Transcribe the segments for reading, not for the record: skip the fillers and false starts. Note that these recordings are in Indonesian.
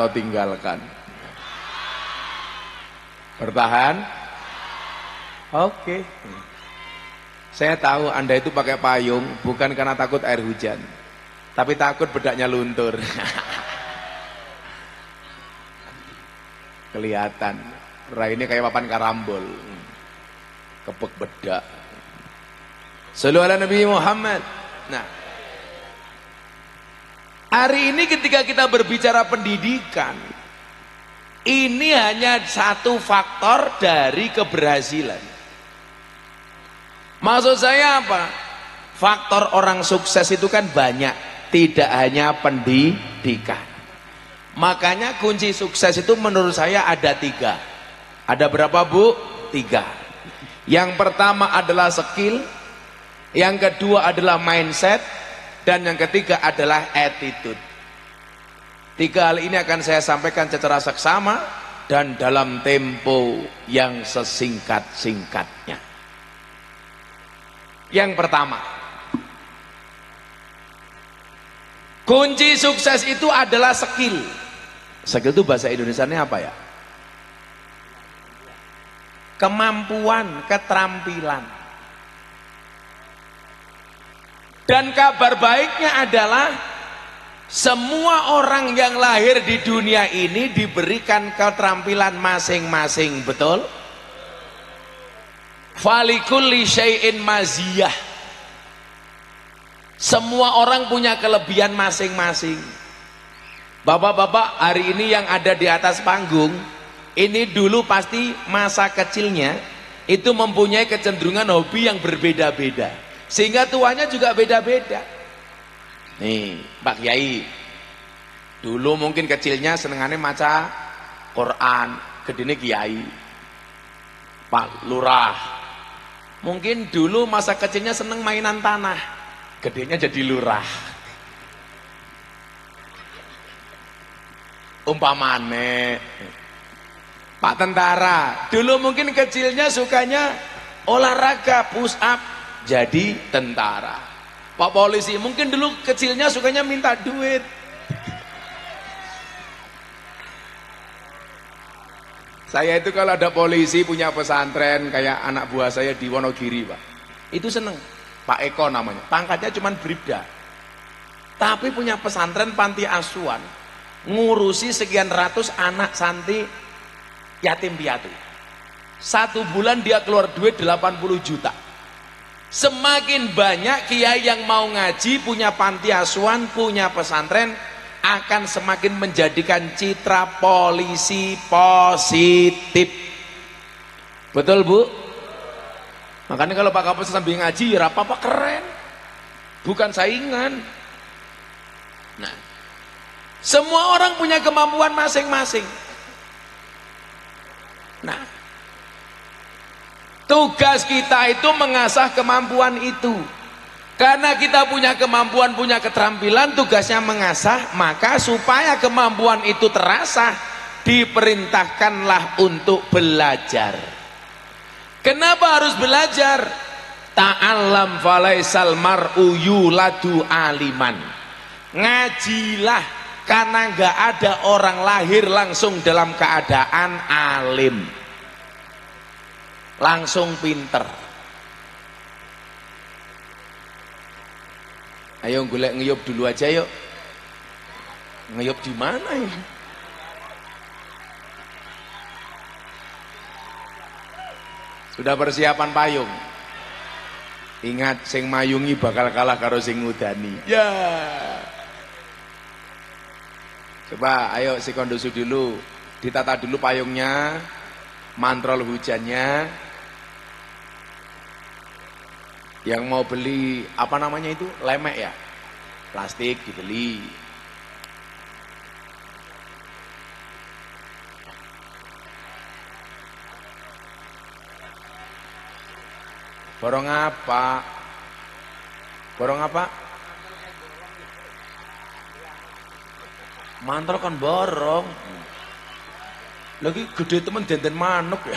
atau tinggalkan? Bertahan? Oke. Saya tahu Anda itu pakai payung bukan karena takut air hujan, tapi takut bedaknya luntur. Kelihatan. Raine kayak papan karambol. Kepek bedak. Shallu ala Nabi Muhammad. Nah, hari ini ketika kita berbicara pendidikan, ini hanya satu faktor dari keberhasilan. Maksud saya apa? Faktor orang sukses itu kan banyak, tidak hanya pendidikan. Makanya kunci sukses itu menurut saya ada 3. Ada berapa, Bu? 3. Yang pertama adalah skill, yang kedua adalah mindset, dan yang ketiga adalah attitude. 3 hal ini akan saya sampaikan secara seksama dan dalam tempo yang sesingkat-singkatnya. Yang pertama, kunci sukses itu adalah skill. Skill itu bahasa Indonesianya apa ya? Kemampuan, keterampilan. Dan kabar baiknya adalah semua orang yang lahir di dunia ini diberikan keterampilan masing-masing, betul? Falikulli syai'in maziyah. Semua orang punya kelebihan masing-masing. Bapak-bapak hari ini yang ada di atas panggung, ini dulu pasti masa kecilnya itu mempunyai kecenderungan hobi yang berbeda-beda, sehingga tuanya juga beda-beda. Nih Pak Kiai, dulu mungkin kecilnya senengannya maca Quran, gedene Kiai. Pak Lurah mungkin dulu masa kecilnya seneng mainan tanah, gedenya jadi lurah. Umpamane Pak Tentara dulu mungkin kecilnya sukanya olahraga push up, jadi tentara. Pak Polisi mungkin dulu kecilnya sukanya minta duit. Saya itu kalau ada polisi punya pesantren kayak anak buah saya di Wonogiri, Pak, itu seneng. Pak Eko namanya, pangkatnya cuman bribda, tapi punya pesantren panti asuhan, ngurusi sekian ratus anak santri yatim piatu. 1 bulan dia keluar duit 80 juta. Semakin banyak kiai yang mau ngaji, punya panti asuhan, punya pesantren, akan semakin menjadikan citra polisi positif. Betul, Bu? Makanya kalau Pak Kapolres sambil ngaji, ya apa-apa, keren, bukan saingan. Nah, semua orang punya kemampuan masing-masing. Nah, tugas kita itu mengasah kemampuan itu. Karena kita punya kemampuan, punya keterampilan, tugasnya mengasah. Maka supaya kemampuan itu terasa, diperintahkanlah untuk belajar. Kenapa harus belajar? Ta'allam falaisal mar'u yuladu aliman. Ngajilah, karena nggak ada orang lahir langsung dalam keadaan alim, langsung pinter. Ayo golek ngeyup dulu aja yuk. Ngeyup di mana ya? Sudah persiapan payung? Ingat, sing mayungi bakal kalah karo sing ngudani. Ya. Coba ayo si kondusu dulu, ditata dulu payungnya, mantrol hujannya. Yang mau beli apa namanya itu, lemek ya, plastik dibeli. Borong apa? Borong apa? Mantrol kan borong. Lagi gede temen denden manuk ya.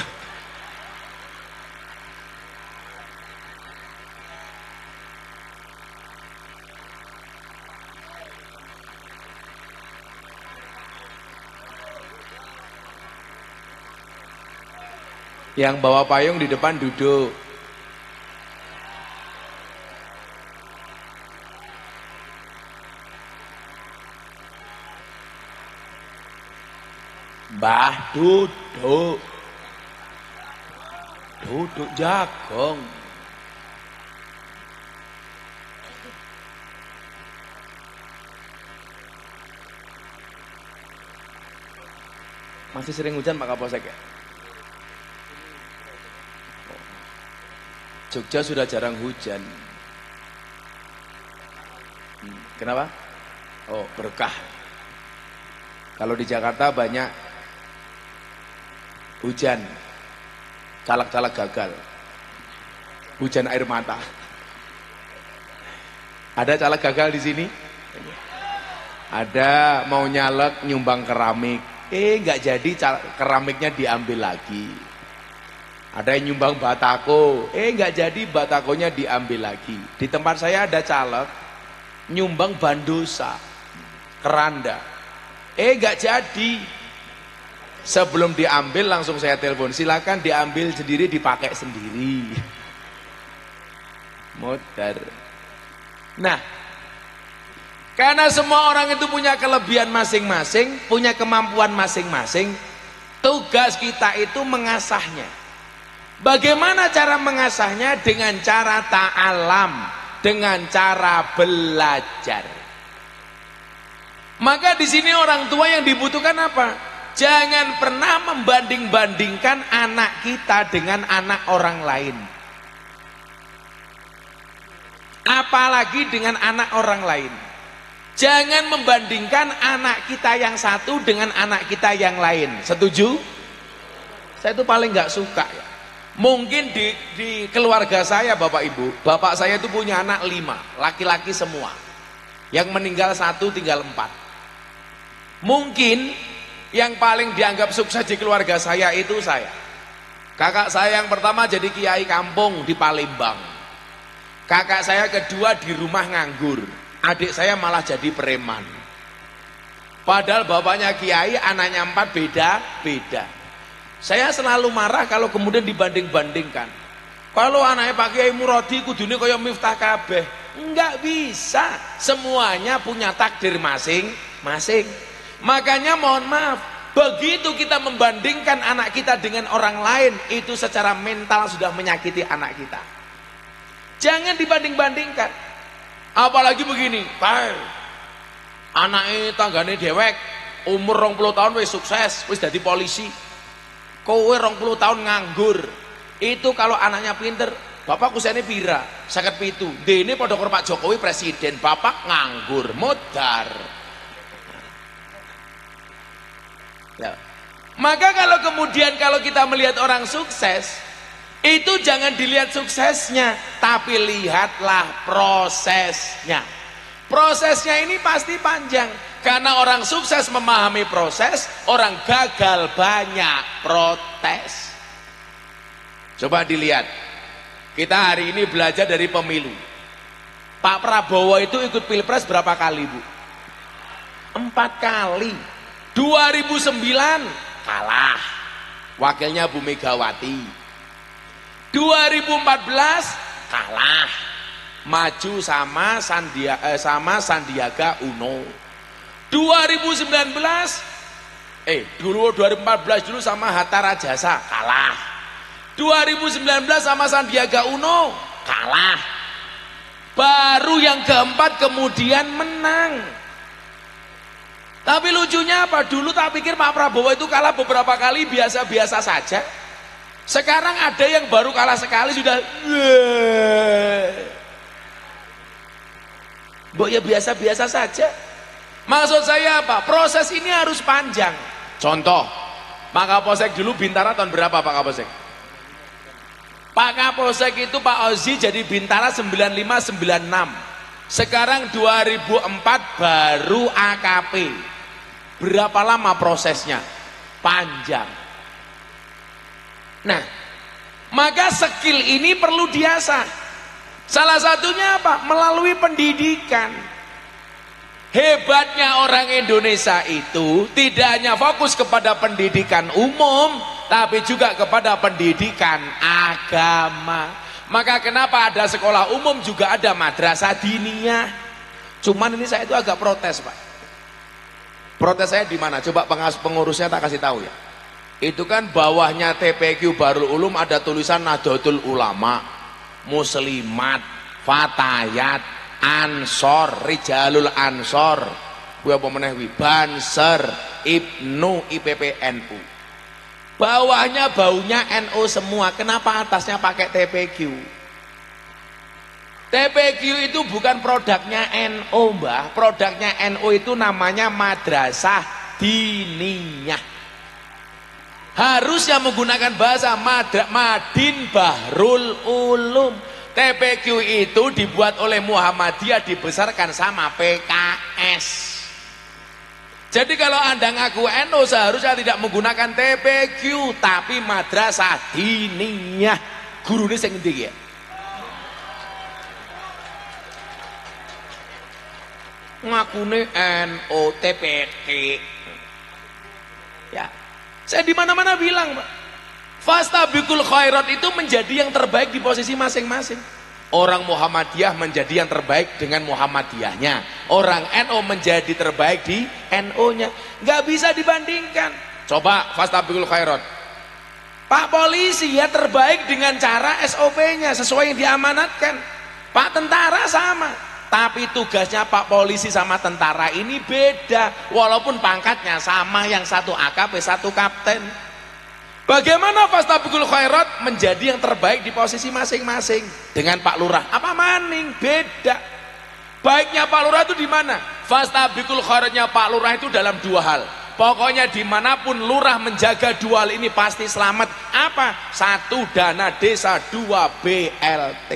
Yang bawa payung di depan duduk. Mbah duduk. Duduk jagong. Masih sering hujan Pak Kapolsek ya? Jogja sudah jarang hujan. Kenapa? Oh, berkah. Kalau di Jakarta banyak hujan, caleg-caleg gagal, hujan air mata. Ada caleg gagal di sini? Ada mau nyalek nyumbang keramik, nggak jadi keramiknya diambil lagi. Ada yang nyumbang batako, nggak jadi batakonya diambil lagi. Di tempat saya ada caleg nyumbang bandosa, keranda, nggak jadi. Sebelum diambil langsung saya telepon, silakan diambil sendiri, dipakai sendiri. Modar. Nah, karena semua orang itu punya kelebihan masing-masing, punya kemampuan masing-masing, tugas kita itu mengasahnya. Bagaimana cara mengasahnya? Dengan cara ta'alam, dengan cara belajar. Maka di sini orang tua yang dibutuhkan apa? Jangan pernah membanding-bandingkan anak kita dengan anak orang lain. Apalagi dengan anak orang lain. Jangan membandingkan anak kita yang satu dengan anak kita yang lain. Setuju? Saya itu paling nggak suka ya. Mungkin di keluarga saya Bapak Ibu, bapak saya itu punya anak 5, laki-laki semua. Yang meninggal 1, tinggal 4. Mungkin yang paling dianggap sukses di keluarga saya itu saya. Kakak saya yang pertama jadi kiai kampung di Palembang. Kakak saya kedua di rumah nganggur. Adik saya malah jadi preman. Padahal bapaknya kiai, anaknya 4, beda-beda. Saya selalu marah kalau kemudian dibanding-bandingkan. Kalau anaknya Pak Kiai Muradi kudune kaya Miftah kabeh. Enggak bisa. Semuanya punya takdir masing-masing. Makanya mohon maaf, begitu kita membandingkan anak kita dengan orang lain, itu secara mental sudah menyakiti anak kita. Jangan dibanding-bandingkan. Apalagi begini, anaknya tanggane dewek, umur 20 tahun wis sukses, wis dadi polisi. Kowe 20 tahun nganggur. Itu kalau anaknya pinter, bapak usianya pira? 57. Dene padha karo Pak Jokowi presiden, bapak nganggur, modar. Ya. Maka kalau kemudian kalau kita melihat orang sukses, itu jangan dilihat suksesnya, tapi lihatlah prosesnya. Prosesnya ini pasti panjang, karena orang sukses memahami proses, orang gagal banyak protes. Coba dilihat, kita hari ini belajar dari pemilu. Pak Prabowo itu ikut pilpres berapa kali Bu? 4 kali. 2009 kalah, wakilnya Bu Megawati. 2014 kalah, maju sama Sandiaga Uno. 2014 dulu sama Hatta Rajasa, kalah. 2019 sama Sandiaga Uno, kalah. Baru yang keempat kemudian menang. Tapi lucunya apa? Dulu tak pikir Pak Prabowo itu kalah beberapa kali biasa-biasa saja. Sekarang ada yang baru kalah sekali sudah Mbok ya biasa-biasa saja. Maksud saya apa? Proses ini harus panjang. Contoh, Pak Kapolsek dulu Bintara tahun berapa Pak Kapolsek? Pak Kapolsek itu Pak Ozi jadi Bintara 95-96. Sekarang 2004 baru AKP. Berapa lama prosesnya? Panjang. Nah, maka skill ini perlu diasah. Salah satunya apa? Melalui pendidikan. Hebatnya orang Indonesia itu tidak hanya fokus kepada pendidikan umum, tapi juga kepada pendidikan agama. Maka kenapa ada sekolah umum juga ada madrasah diniyah. Cuman ini saya itu agak protes, Pak. Protes saya di mana? Coba pengurusnya tak kasih tahu ya. Itu kan bawahnya TPQ Darul Ulum ada tulisan Nahdlatul Ulama, Muslimat, Fatayat, Ansor, Rijalul Ansor, apa meneh wi, Banser, Ibnu, IPPNU. Bawahnya baunya NU semua. Kenapa atasnya pakai TPQ? TPQ itu bukan produknya NU, Mbah. Produknya NU itu namanya Madrasah Diniyah. Harusnya menggunakan bahasa Madin Bahrul Ulum. TPQ itu dibuat oleh Muhammadiyah, dibesarkan sama PKS. Jadi kalau Anda ngaku NU seharusnya tidak menggunakan TPQ tapi Madrasah Diniyah. Gurune sing endi ya? Ngakune NU TPQ. Ya. Saya di mana-mana bilang, Pak. Fastabiqul khairat itu menjadi yang terbaik di posisi masing-masing. Orang Muhammadiyah menjadi yang terbaik dengan Muhammadiyahnya. Orang NU menjadi terbaik di NU-nya. Nggak bisa dibandingkan. Coba fastabiqul khairat. Pak polisi ya terbaik dengan cara SOP-nya sesuai yang diamanatkan. Pak tentara sama. Tapi tugasnya Pak polisi sama tentara ini beda. Walaupun pangkatnya sama, yang satu AKP, satu kapten. Bagaimana fastabiqul khairat menjadi yang terbaik di posisi masing-masing dengan Pak Lurah? Apa maning? Beda. Baiknya Pak Lurah itu di mana? Fastabiqul khairatnya Pak Lurah itu dalam dua hal. Pokoknya dimanapun Lurah menjaga dua hal ini pasti selamat. Apa? Satu, dana desa. Dua, BLT.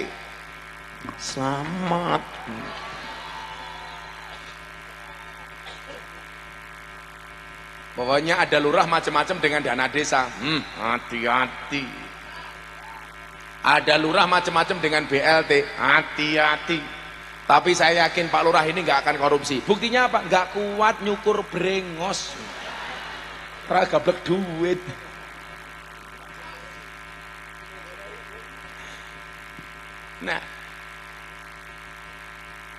Selamat. Pokoknya ada lurah macam-macam dengan dana desa. Hati-hati. Ada lurah macam-macam dengan BLT. Hati-hati. Tapi saya yakin Pak Lurah ini nggak akan korupsi. Buktinya apa? Nggak kuat nyukur brengos. Ragablek duit. Nah,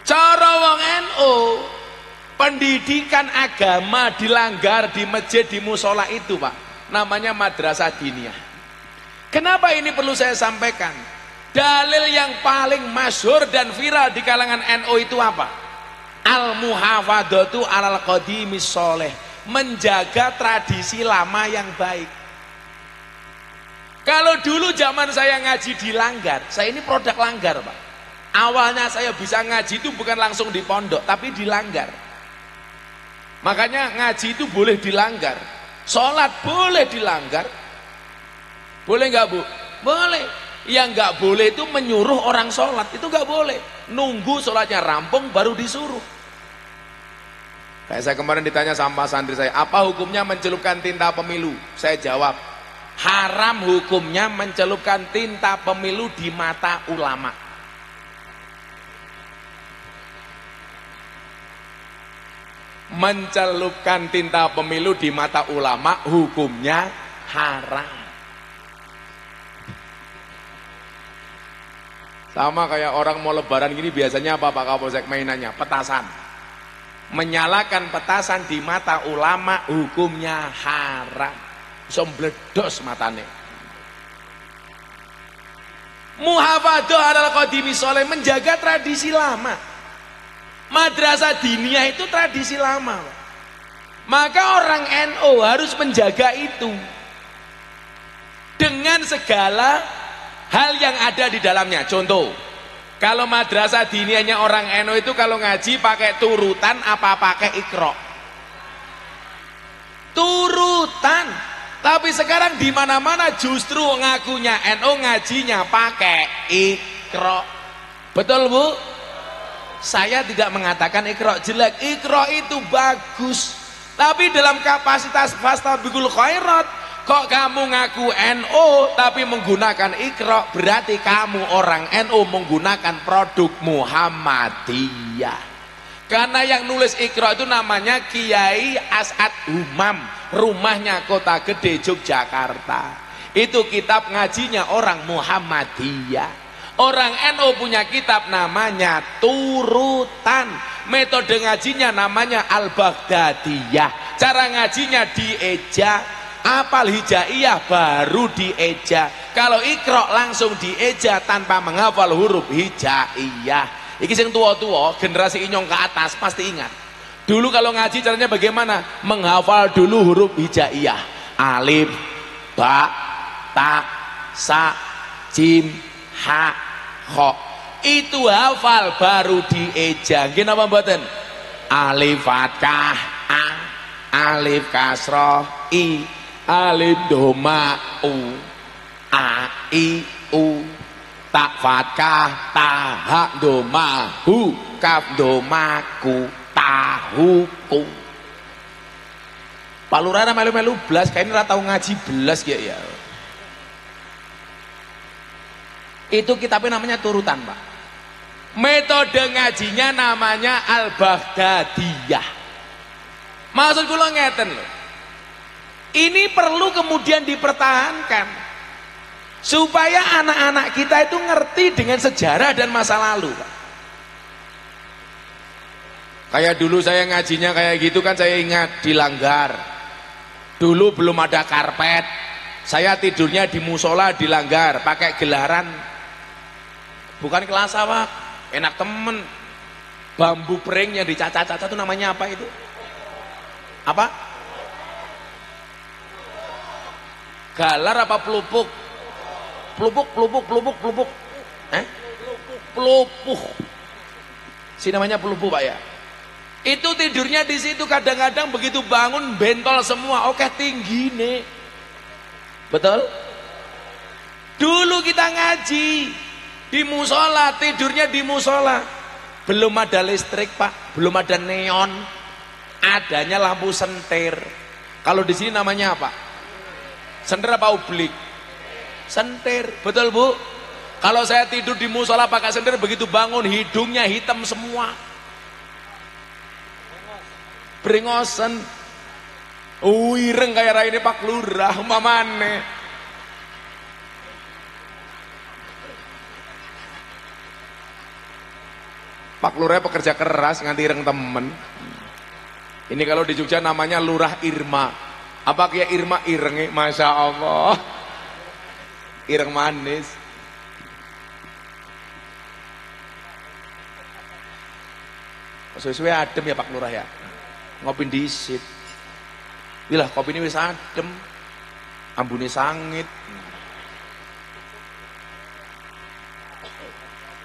cara wong NU, pendidikan agama dilanggar di masjid, di musola itu, Pak, namanya madrasah diniyah. Kenapa ini perlu saya sampaikan? Dalil yang paling masyhur dan viral di kalangan NU itu apa? Al-muhafadzatu alal qadimis sholeh, menjaga tradisi lama yang baik. Kalau dulu zaman saya ngaji dilanggar, saya ini produk langgar, Pak. Awalnya saya bisa ngaji itu bukan langsung di pondok, tapi dilanggar. Makanya ngaji itu boleh dilanggar, sholat boleh dilanggar. Boleh nggak, Bu? Boleh. Yang nggak boleh itu menyuruh orang sholat, itu nggak boleh. Nunggu sholatnya rampung baru disuruh. Kayak saya kemarin ditanya sama santri saya, apa hukumnya mencelupkan tinta pemilu? Saya jawab, haram hukumnya mencelupkan tinta pemilu di mata ulama. Mencelupkan tinta pemilu di mata ulama hukumnya haram. Sama kayak orang mau lebaran gini biasanya apa Pak Kapolsek mainannya? Petasan. Menyalakan petasan di mata ulama hukumnya haram. Sombledos matane. Muhafadzah alal qadimi sholeh, menjaga tradisi lama. Madrasah diniyah itu tradisi lama. Maka orang NU harus menjaga itu dengan segala hal yang ada di dalamnya. Contoh, kalau madrasah diniyahnya orang NU itu kalau ngaji pakai turutan apa pakai ikro? Turutan. Tapi sekarang di mana-mana justru ngakunya NU ngajinya pakai ikro. Betul, Bu? Saya tidak mengatakan ikro jelek, ikro itu bagus. Tapi dalam kapasitas fastabiqul khairat, kok kamu ngaku NU tapi menggunakan ikro, berarti kamu orang NU menggunakan produk Muhammadiyah. Karena yang nulis Iqra itu namanya Kiai As'ad Humam, rumahnya Kota Gede Yogyakarta. Itu kitab ngajinya orang Muhammadiyah. Orang NU punya kitab namanya Turutan. Metode ngajinya namanya Al-Baghdadiyah. Cara ngajinya dieja, apal hijaiyah baru dieja. Kalau Iqra langsung dieja tanpa menghafal huruf hijaiyah. Iki sing tua-tua, generasi inyong ke atas pasti ingat. Dulu kalau ngaji caranya bagaimana? Menghafal dulu huruf hijaiyah. Alif, ba, ta, sa, jim, ha, kho. Itu hafal baru dieja. Nggih napa mboten? Alif fathah a, alif kasroh i, alif doma u, a i u, tak fathah ta ha doma hu, kaf doma ku, tahu ku. Pak Lurah melu-melu belas, kayaknya ora tau ngaji belas ya. Itu kitabnya namanya Turutan, Pak. Metode ngajinya namanya Al-Baghdadiyah. Maksud kula ngeten lho. Ini perlu kemudian dipertahankan supaya anak-anak kita itu ngerti dengan sejarah dan masa lalu, Pak. Kayak dulu saya ngajinya kayak gitu kan, saya ingat di Langgar. Dulu belum ada karpet. Saya tidurnya di musola di Langgar, pakai gelaran. Bukan kelas apa, enak temen. Bambu pring yang dicaca-caca itu namanya apa itu? Apa? Galar apa pelupuk? Pelupuk. Pelupuk. Si namanya pelupuk, Pak ya. Itu tidurnya di situ, kadang-kadang begitu bangun bentol semua. Oke, tinggi nih. Betul? Dulu kita ngaji di musola, tidurnya di musola. Belum ada listrik, Pak, belum ada neon. Adanya lampu sentir. Kalau di sini namanya apa? Sentir apa ublik? Sentir, betul Bu? Kalau saya tidur di musola pakai sentir, begitu bangun hidungnya hitam semua. Brengosen. Ireng kayak raine Pak Lurah umpamane. Pak Lurah pekerja keras nganti ireng temen. Ini kalau di Jogja namanya Lurah Irma. Apa kayak Irma irenge? Masya Allah. Ireng manis. Sesuai adem ya Pak Lurah ya. Ngopi disit. Wilah kopi ini wis adem. Ambune sangit.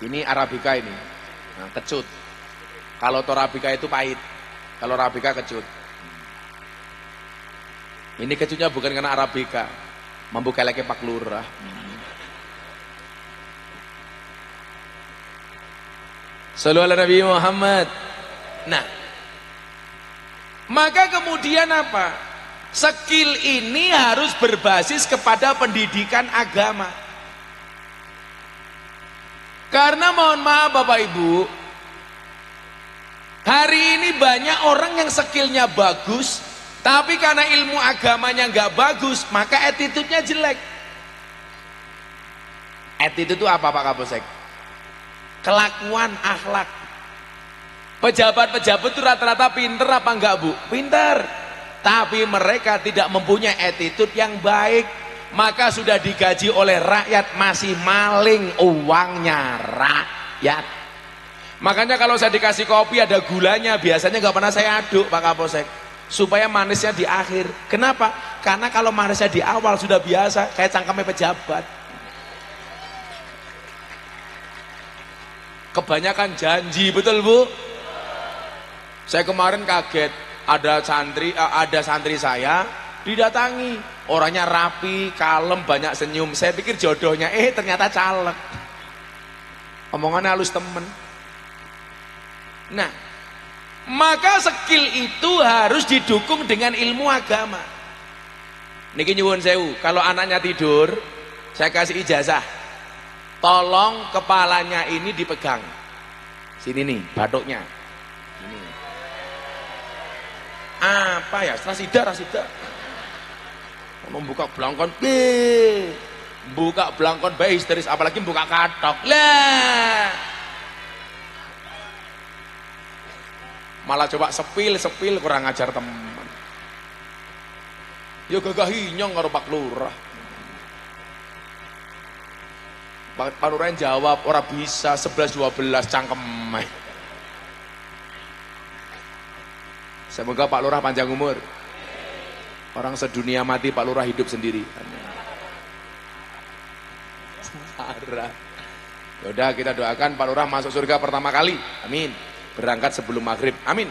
Ini Arabica ini. Nah, kecut. Kalau Torabika itu pahit. Kalau Arabica kecut. Ini kecutnya bukan karena Arabica. Mampu keleknya Pak Lurah. Sallallahu alaihi Nabi Muhammad. Nah, maka kemudian apa? Skill ini harus berbasis kepada pendidikan agama. Karena mohon maaf Bapak Ibu, hari ini banyak orang yang skillnya bagus, tapi karena ilmu agamanya nggak bagus, maka attitude-nya jelek. Attitude itu apa Pak Kapolsek? Kelakuan, akhlak. Pejabat-pejabat itu rata-rata pinter apa enggak Bu? Pinter. Tapi mereka tidak mempunyai attitude yang baik. Maka sudah digaji oleh rakyat masih maling uangnya rakyat. Makanya kalau saya dikasih kopi ada gulanya, biasanya nggak pernah saya aduk Pak Kapolsek. Supaya manisnya di akhir. Kenapa? Karena kalau manisnya di awal sudah biasa, kayak cangkemnya pejabat. Kebanyakan janji, betul Bu? Saya kemarin kaget, ada santri saya didatangi, orangnya rapi, kalem, banyak senyum. Saya pikir jodohnya, ternyata caleg. Omongannya halus temen. Nah, maka skill itu harus didukung dengan ilmu agama. Niki nyuwun sewu, kalau anaknya tidur, saya kasih ijazah. Tolong kepalanya ini dipegang. Sini nih, batuknya. Ini. Apa ya? Rasida. Membuka belangkon, buka belangkon bayi histeris, apalagi buka katok. Lah. Malah coba sepil kurang ajar teman. Ya gagah hinyong karo Pak Lurah. Pak Lurah jawab ora bisa 11-12 cangkem. Semoga Pak Lurah panjang umur. Orang sedunia mati, Pak Lurah hidup sendiri. Sarah. Yaudah kita doakan Pak Lurah masuk surga pertama kali. Amin. Berangkat sebelum maghrib. Amin.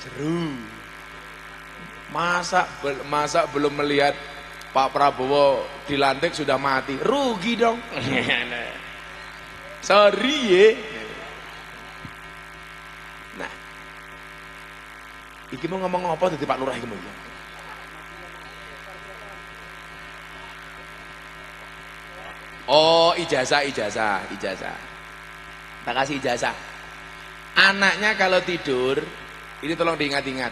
Jeru. Masa belum melihat Pak Prabowo dilantik sudah mati, rugi dong. Sorry ya. Nah, iki mau ngomong apa tadi Pak Lurah iki mau? Oh, ijazah. Tak kasih ijazah. Anaknya kalau tidur, ini tolong diingat-ingat.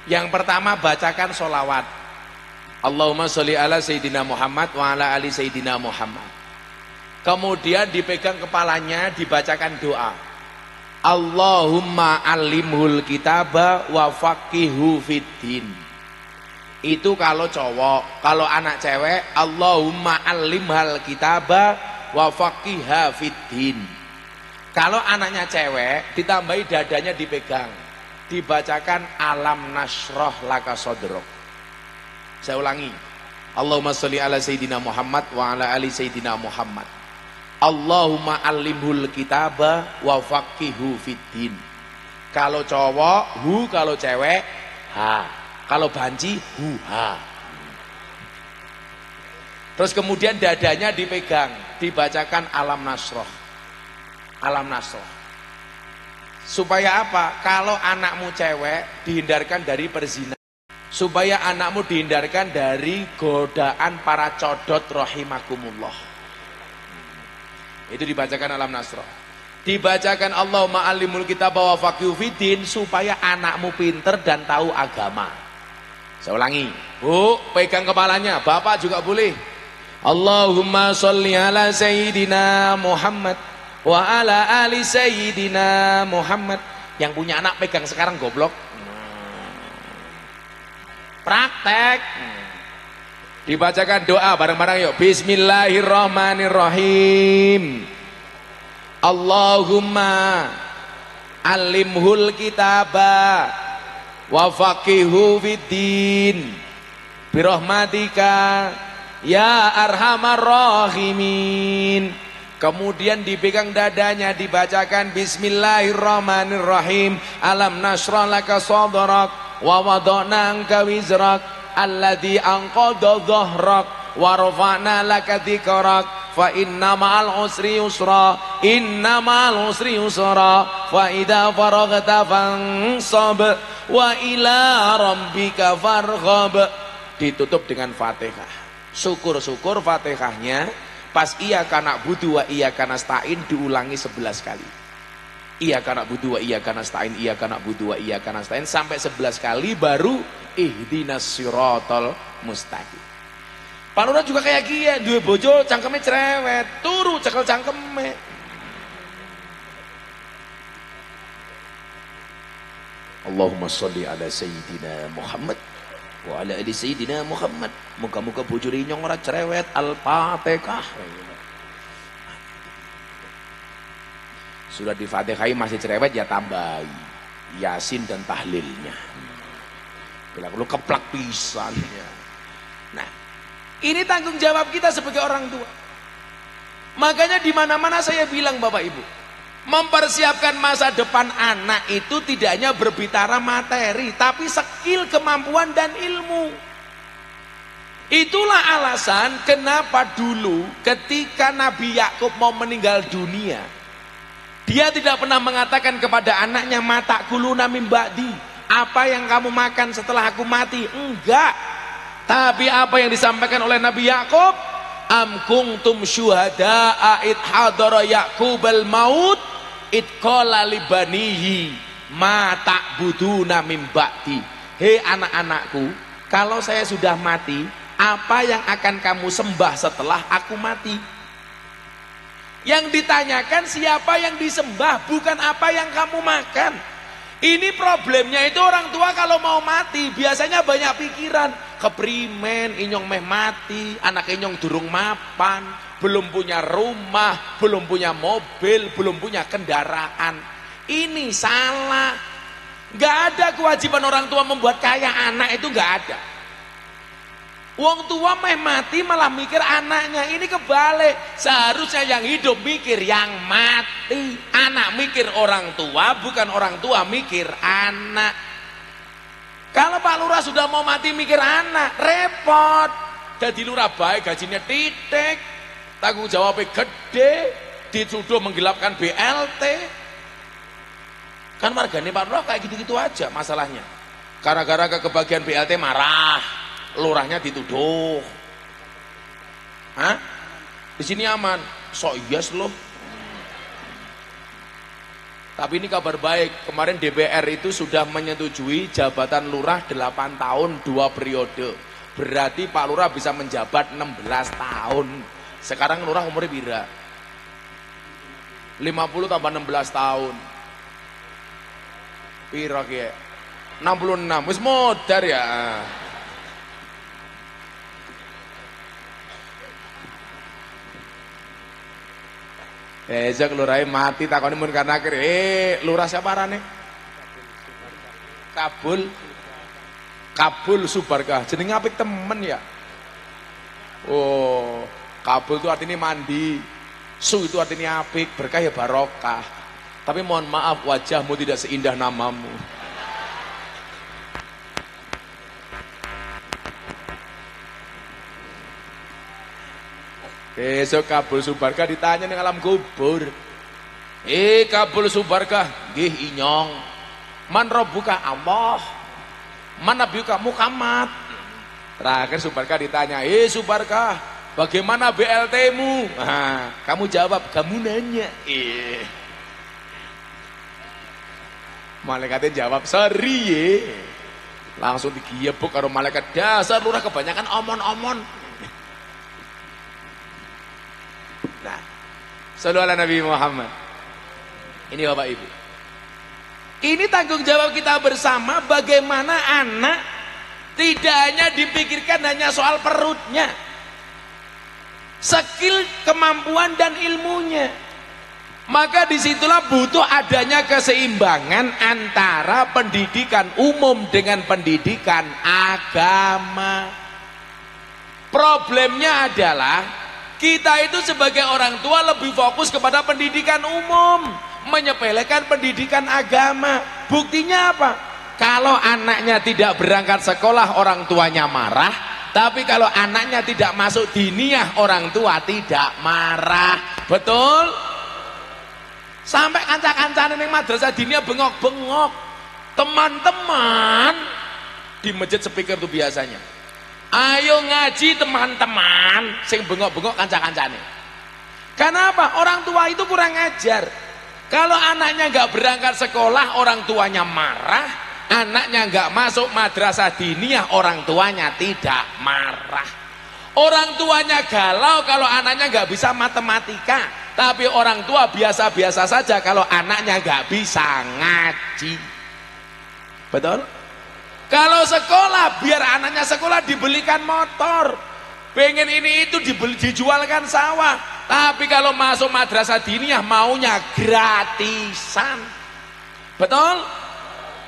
Yang pertama bacakan sholawat. Allahumma sholli ala Sayyidina Muhammad wa ala ali Sayyidina Muhammad. Kemudian dipegang kepalanya, dibacakan doa. Allahumma alimhul kitaba wa faqihu fiddin. Itu kalau cowok. Kalau anak cewek, Allahumma alimhal kitaba wa faqiha fiddin. Kalau anaknya cewek, ditambahi dadanya dipegang, dibacakan alam nasroh laka sodrok. Saya ulangi, Allahumma sholli ala Sayyidina Muhammad wa ala ali Sayyidina Muhammad. Allahumma alimhul kitaba wa faqihu fiddin. Kalau cowok hu, kalau cewek ha, kalau banci hu ha. Terus kemudian dadanya dipegang, dibacakan alam nasroh. Alam nasroh. Supaya apa? Kalau anakmu cewek dihindarkan dari perzinahan. Supaya anakmu dihindarkan dari godaan para codot rahimakumullah. Itu dibacakan alam nasroh. Dibacakan Allahumma alimul kitab wa faqihu fiddin supaya anakmu pinter dan tahu agama. Saya ulangi, Bu, pegang kepalanya, Bapak juga boleh. Allahumma sholli ala Sayyidina Muhammad wa ala ali Sayyidina Muhammad. Yang punya anak pegang sekarang goblok. Praktek. Dibacakan doa bareng-bareng yuk. Bismillahirrahmanirrahim. Allahumma alimhul kitaba wa faqihu fiddin birahmatika ya arhamar rahimin. Kemudian dipegang dadanya, dibacakan Bismillahirrahmanirrahim. Alam nashrah laka sadrak wa wada'na anka wizrak alladzi anqadha dhahrak wa rafa'na laka dzikrak fa inna ma'al usri yusra fa idza faraghta fansab wa ila rabbika farghab. Ditutup dengan Fatihah. Syukur-syukur Fatihahnya pas iyyaka na'budu wa iyyaka nasta'in diulangi 11 kali. Iyyaka na'budu wa iyyaka nasta'in, iyyaka na'budu wa iyyaka nasta'in sampai 11 kali baru ihdinas siratal mustaqim. Pak Lurah juga kayak gini, duwe bojo cangkeme cerewet, turu cekel cangkeme. Allahumma sholli ala Sayyidina Muhammad wa ala ali Sayyidina Muhammad. Muka-muka bojone nyong ora cerewet. Al-Fatihah. Sudah di-Fatihai masih cerewet ya tambahi Yasin dan tahlilnya. Bila perlu keplak pisan ya. Nah, ini tanggung jawab kita sebagai orang tua. Makanya di mana-mana saya bilang Bapak Ibu, mempersiapkan masa depan anak itu tidak hanya berbicara materi, tapi skill, kemampuan dan ilmu. Itulah alasan kenapa dulu ketika Nabi Yakub mau meninggal dunia, dia tidak pernah mengatakan kepada anaknya mata kuluna mim ba'di, apa yang kamu makan setelah aku mati. Enggak. Tapi apa yang disampaikan oleh Nabi Yakub, am kuntum syuhada'a id hadara Yaqubal maut id qala libanihi ma ta'buduna min ba'di. Hei anak-anakku, kalau saya sudah mati, apa yang akan kamu sembah setelah aku mati? Yang ditanyakan siapa yang disembah, bukan apa yang kamu makan. Ini problemnya itu orang tua kalau mau mati biasanya banyak pikiran, keprimen inyong meh mati, anak inyong durung mapan, belum punya rumah, belum punya mobil, belum punya kendaraan. Ini salah. Gak ada kewajiban orang tua membuat kaya anak, itu gak ada. Wong tua meh mati malah mikir anaknya, ini kebalik. Seharusnya yang hidup mikir yang mati. Anak mikir orang tua, bukan orang tua mikir anak. Kalau Pak Lurah sudah mau mati mikir anak, repot. Jadi lurah baik, gajinya titik, tanggung jawabnya gede, dituduh menggelapkan BLT. Kan margane Pak Lurah kayak gitu-gitu aja masalahnya. Gara-gara kebagian BLT marah, lurahnya dituduh. Hah? Di sini aman. So yes loh. Tapi ini kabar baik, kemarin DPR itu sudah menyetujui jabatan lurah 8 tahun 2 periode. Berarti Pak Lurah bisa menjabat 16 tahun. Sekarang lurah umurnya pira? 50 tambah 16 tahun. Pira ya? 66, wis modar ya. Besok lurah mati takoni mun karena akhir. Lurah siapa arane? Kabul Subarkah. Jenenge apik temen ya. Oh, Kabul itu artinya mandi. Su itu artinya apik, berkah ya barokah. Tapi mohon maaf, wajahmu tidak seindah namamu. Besok Kabul Subarkah ditanya ning alam kubur. Kabul Subarkah, nggih inyong. Man rabbuka Allah. Man nabiyuka Muhammad. Terakhir Subarkah ditanya, Subarkah, bagaimana BLT-mu? Nah, kamu jawab, kamu nanya. Malaikatnya jawab, sorry ye. Langsung digiebuk karo malaikat, dasar lurah kebanyakan omon-omon. Nah, sallu ala Nabi Muhammad. Ini Bapak Ibu, ini tanggung jawab kita bersama. Bagaimana anak tidak hanya dipikirkan hanya soal perutnya, skill, kemampuan dan ilmunya. Maka disitulah butuh adanya keseimbangan antara pendidikan umum dengan pendidikan agama. Problemnya adalah kita itu sebagai orang tua lebih fokus kepada pendidikan umum, menyepelekan pendidikan agama. Buktinya apa? Kalau anaknya tidak berangkat sekolah orang tuanya marah, tapi kalau anaknya tidak masuk diniyah orang tua tidak marah. Betul? Sampai kanca-kancane ning madrasah diniyah bengok-bengok. Teman-teman di masjid speaker itu biasanya, ayo ngaji teman-teman, sing bengok-bengok kanca-kancane. Kenapa? Orang tua itu kurang ajar. Kalau anaknya nggak berangkat sekolah orang tuanya marah, anaknya nggak masuk madrasah diniyah orang tuanya tidak marah. Orang tuanya galau kalau anaknya nggak bisa matematika, tapi orang tua biasa-biasa saja kalau anaknya nggak bisa ngaji. Betul? Kalau sekolah, biar anaknya sekolah dibelikan motor, pengen ini itu dijualkan sawah. Tapi kalau masuk madrasah diniyah maunya gratisan. Betul?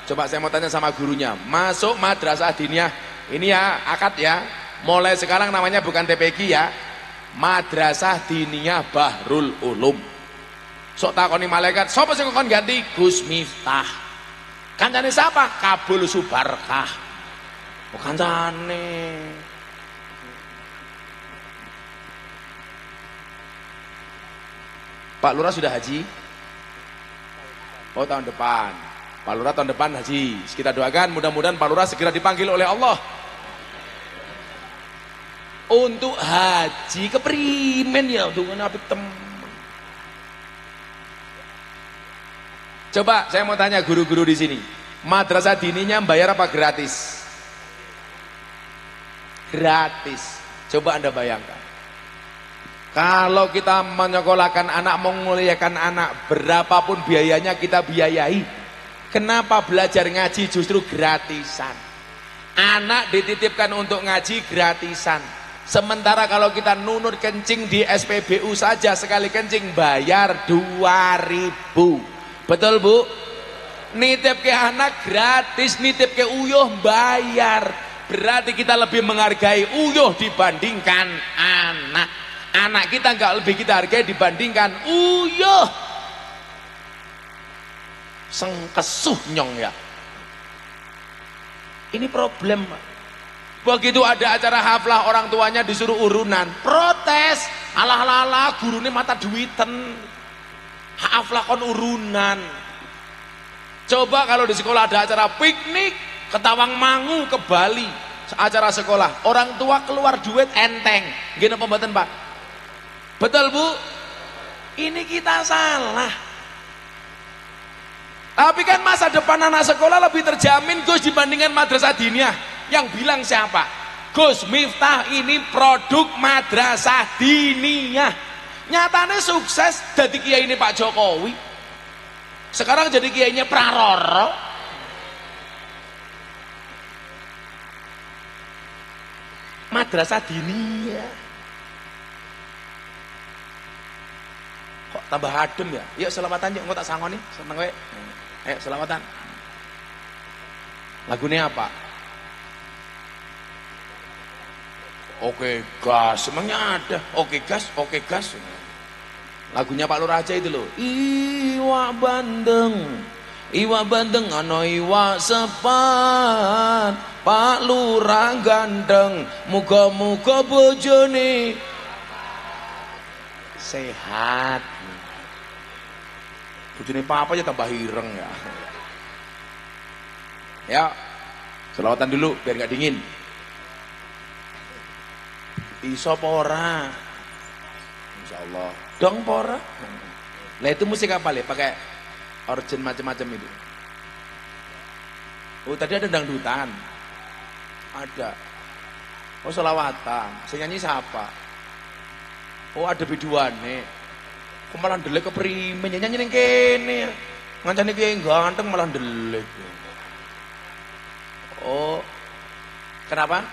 Coba saya mau tanya sama gurunya, masuk madrasah diniyah ini ya, akad ya, mulai sekarang namanya bukan TPQ ya, Madrasah Diniyah Bahrul Ulum. Sok takoni malaikat, sapa sing kon ganti? Gus Miftah. Kancane siapa? Kabul Subarkah. Oh, kancane. Pak Lurah sudah haji? Oh, tahun depan. Pak Lurah tahun depan haji. Kita doakan mudah-mudahan Pak Lurah segera dipanggil oleh Allah. untuk haji keprimen ya dengan apik temen. Coba saya mau tanya guru-guru di sini, madrasah dininya bayar apa gratis? Gratis. Coba Anda bayangkan. Kalau kita menyekolahkan anak, menguliakan anak, berapapun biayanya kita biayai. Kenapa belajar ngaji justru gratisan? Anak dititipkan untuk ngaji gratisan. Sementara kalau kita nunut kencing di SPBU saja sekali kencing bayar 2.000. Betul Bu? Nitip ke anak gratis, nitip ke uyuh bayar. Berarti kita lebih menghargai uyuh dibandingkan anak. Anak kita nggak lebih kita hargai dibandingkan uyuh. Sengkesuh nyong ya. Ini problem. Begitu ada acara haflah orang tuanya disuruh urunan, protes. Alah gurune mata duiten. Haflah kon urunan. Coba kalau di sekolah ada acara piknik ke Tawangmangu, ke Bali, acara sekolah, orang tua keluar duit enteng. Gini pembuatan Pak. Betul Bu? Ini kita salah. Tapi kan masa depan anak sekolah lebih terjamin Gus dibandingkan madrasah diniyah. Yang bilang siapa? Gus Miftah ini produk madrasah diniyah. Nyatanya sukses jadi kiai ini Pak Jokowi. Sekarang jadi kiainya Praroro. Madrasah diniyah. Kok tambah adem ya? Yuk selamatan yuk, engko tak sangoni, seneng kowe. Ayo selamatan. Lagunya apa? Oke gas, emangnya ada? Oke gas. Lagunya Pak Lurah aja itu loh. Iwak bandeng ana iwak sepat. Pak Lurah gandeng, muga-muga bojone sehat. Bojone apa aja tambah ireng ya. Ya, selawatan dulu biar nggak dingin. Iso pora, insyaallah. Dong pora. Nah itu musik apa le? Pakai organ macam-macam itu. Oh tadi ada dangdutan, ada. Oh selawatan. Saya nyanyi siapa? Oh ada biduane. Kok malah ndelek keprimen nyanyi ning kene. Ngancane kiai ganteng malah ndelek. Oh kenapa?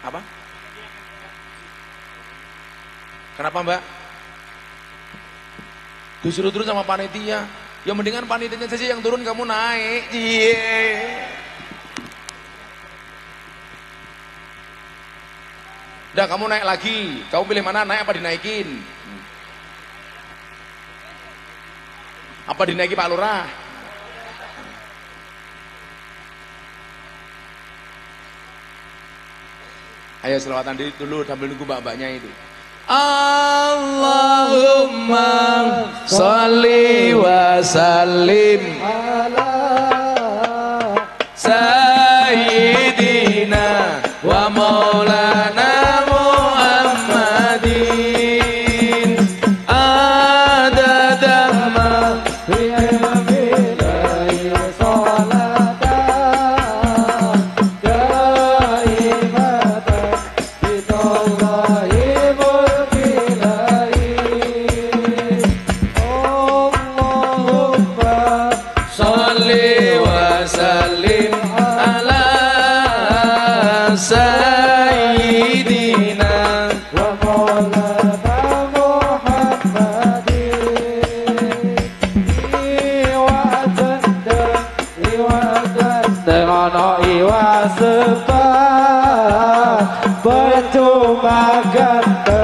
Apa? Kenapa Mbak? Disuruh turun sama panitia. Ya mendingan panitianya saja yang turun, kamu naik. Iya. Udah kamu naik lagi. Kamu pilih mana, naik apa dinaikin? Apa dinaiki Pak Lurah? Ayo selawatan dulu sambil nunggu mbak-mbaknya itu. Allahumma sholli wa sallim ala sayyidina wa maulana Muhammadin adada ma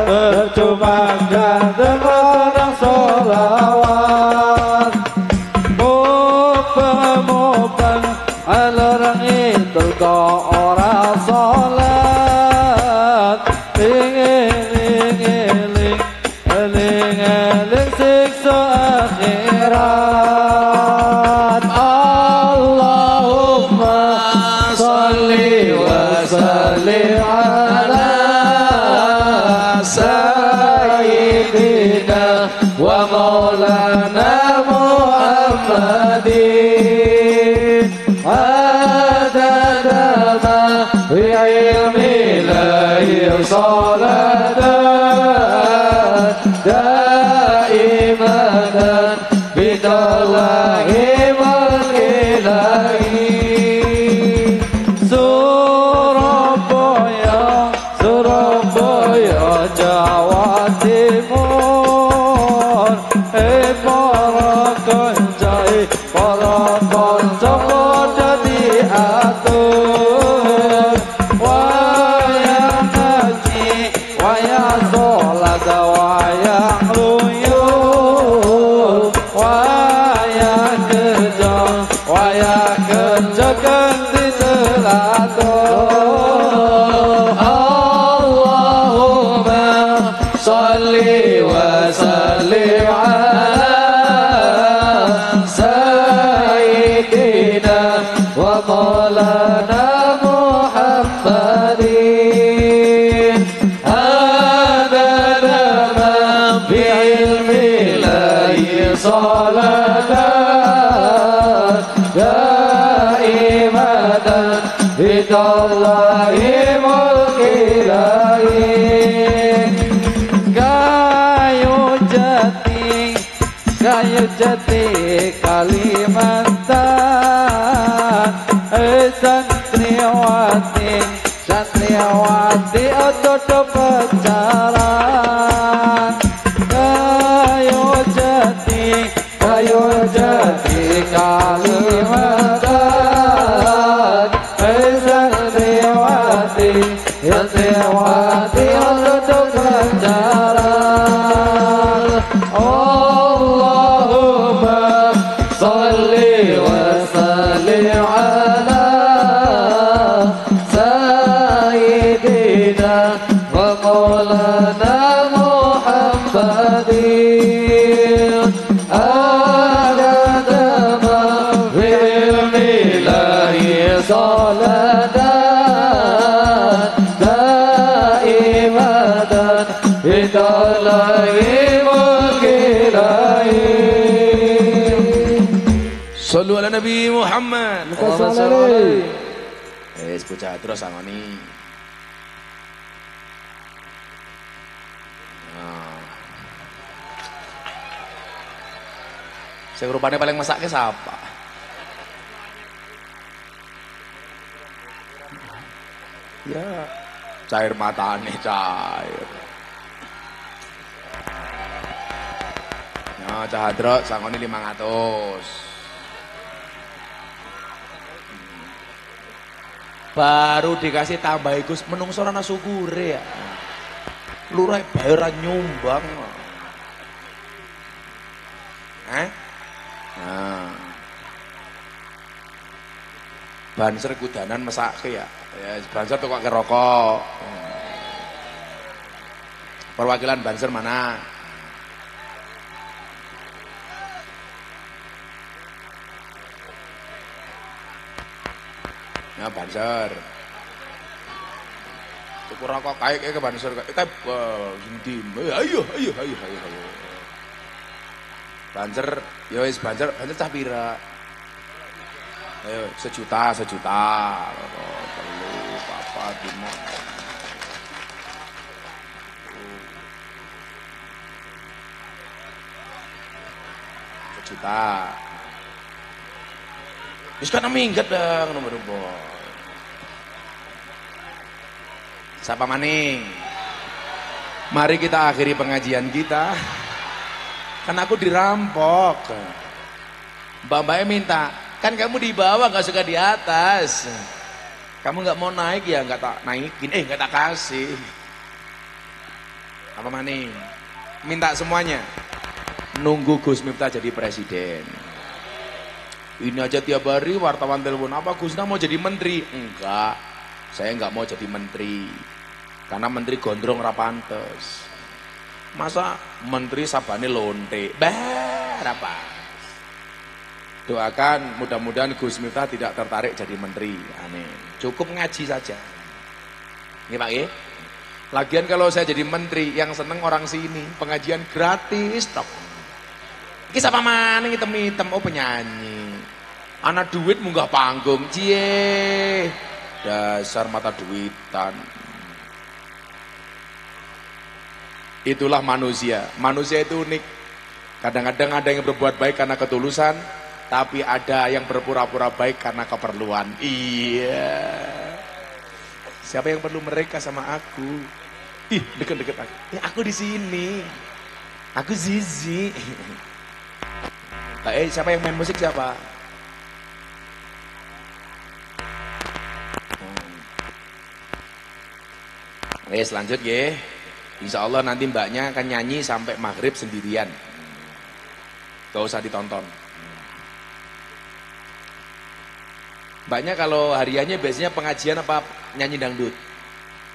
percuma ganteng orang sholawat mumpeng orang itu kok orang sholat eling siksa akhirat Allahumma sholli wa sallim بالملاي صلاة دائمة بدلائم الإلهي Surabaya Jawa Timur para kancai para kanca padha diatur wayang ngaji wayang salat wayang luyur wayang kerja ganti telatur Allahumma sholli wa sallim ala sayyidina wa maulana Muhammadin adada ma bi'ilmi lahi salatan daimatan bidallahi mulkilahi kayu jati Kalimantan santriwati ojo pacaran kayu jati Kalimantan santriwati ojo pacaran Allahumma salli wa sallim ala sayyidina wa maulana Muhammadin adada ma bi'ilmi lahi salatan daimatan bidallahi mulkilahi Sallu ala Nabi Muhammad. Wis bocah terus sangoni. Sing rupane paling mesake sapa? Ya, cair matane cair. Ya, cah hadrok sangoni 500. Baru dikasih tambah Gus menungso ana syukure ya. Lurah bayar nyumbang. Nah. Banser kudanan mesake ya. Ya banser tukok rokok. Perwakilan Banser mana? Ya Banser. Tuku rokok kae ke Banser kae ndim. Ayo. Banser, ya wis Banser cah pira? Ayo sejuta. Perlu papa dimo. Sejuta. Wis kan minggat dah nomor boy. Sapa maning? Mari kita akhiri pengajian kita. Kan aku dirampok. Mbak-mbaknya minta, kan kamu di bawah gak suka di atas. Kamu gak mau naik ya gak tak naikin, gak tak kasih. Apa maning? Minta semuanya. Nunggu Gus Miftah jadi presiden. Ini aja tiap hari wartawan telepon, apa Gusna mau jadi menteri? Enggak, saya enggak mau jadi menteri. Karena menteri gondrong rapantes. Masa menteri sabane lonte? Apa? Doakan mudah-mudahan Gus Miftah tidak tertarik jadi menteri. Amin. Cukup ngaji saja. Ini Pak ya. Lagian kalau saya jadi menteri, yang seneng orang sini, pengajian gratis tok. Iki sapa maneh hitam-hitam, oh penyanyi. Anak duit munggah panggung, cie. Dasar mata duitan. Itulah manusia. Manusia itu unik. Kadang-kadang ada yang berbuat baik karena ketulusan, tapi ada yang berpura-pura baik karena keperluan. Iya. Siapa yang perlu mereka sama aku? Ih, deket-deket aku. Ya, aku di sini. Aku Zizi. Siapa yang main musik siapa? Wes lanjut ya. Insya Allah nanti mbaknya akan nyanyi sampai maghrib sendirian. Gak usah ditonton. Mbaknya kalau hariannya biasanya pengajian apa nyanyi dangdut?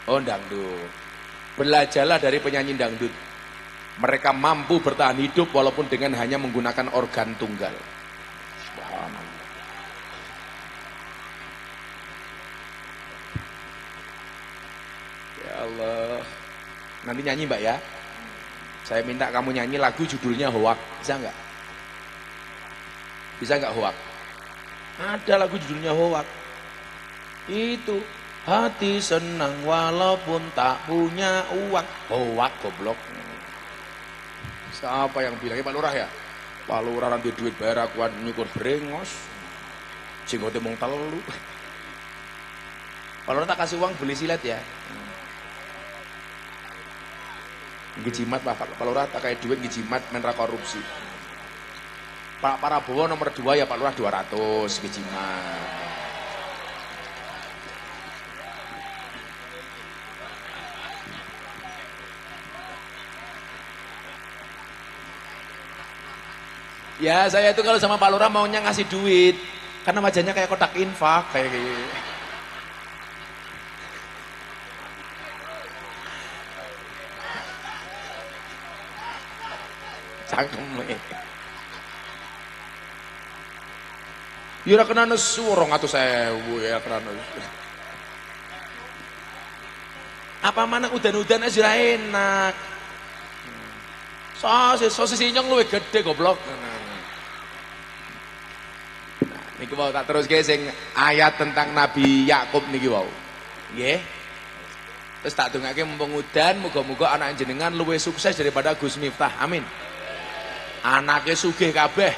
Oh dangdut. Belajarlah dari penyanyi dangdut. Mereka mampu bertahan hidup walaupun dengan hanya menggunakan organ tunggal. Ya Allah. Nanti nyanyi mbak ya. Saya minta kamu nyanyi lagu judulnya Hoak. Bisa nggak? Bisa nggak Hoak? Ada lagu judulnya Hoak. Itu hati senang walaupun tak punya uang. Hoak goblok. Siapa yang bilangnya Pak Lurah ya? Pak Lurah nanti duit bayar akuan nyukur brengos. Jenggote mung telu. Pak Lurah tak kasih uang beli silet ya. Ngejimat Pak Lurah tak kayak duit ngejimat menra korupsi. Pak Prabowo nomor 2 ya Pak Lurah 200 ngejimat. Ya saya itu kalau sama Pak Lurah maunya ngasih duit karena wajahnya kayak kotak infak kayak gitu. Cangkem ya ora kena nesu 200.000 ya kena nesu. Apa mana udan-udan aja enak. Sosis inyong luwih gede goblok. Niki wau tak teruske sing ayat tentang Nabi Yakub niki wau. Nggih. Terus tak dongake mumpung udan muga-muga anak jenengan luwih sukses daripada Gus Miftah. Amin. Anaknya sugih kabeh.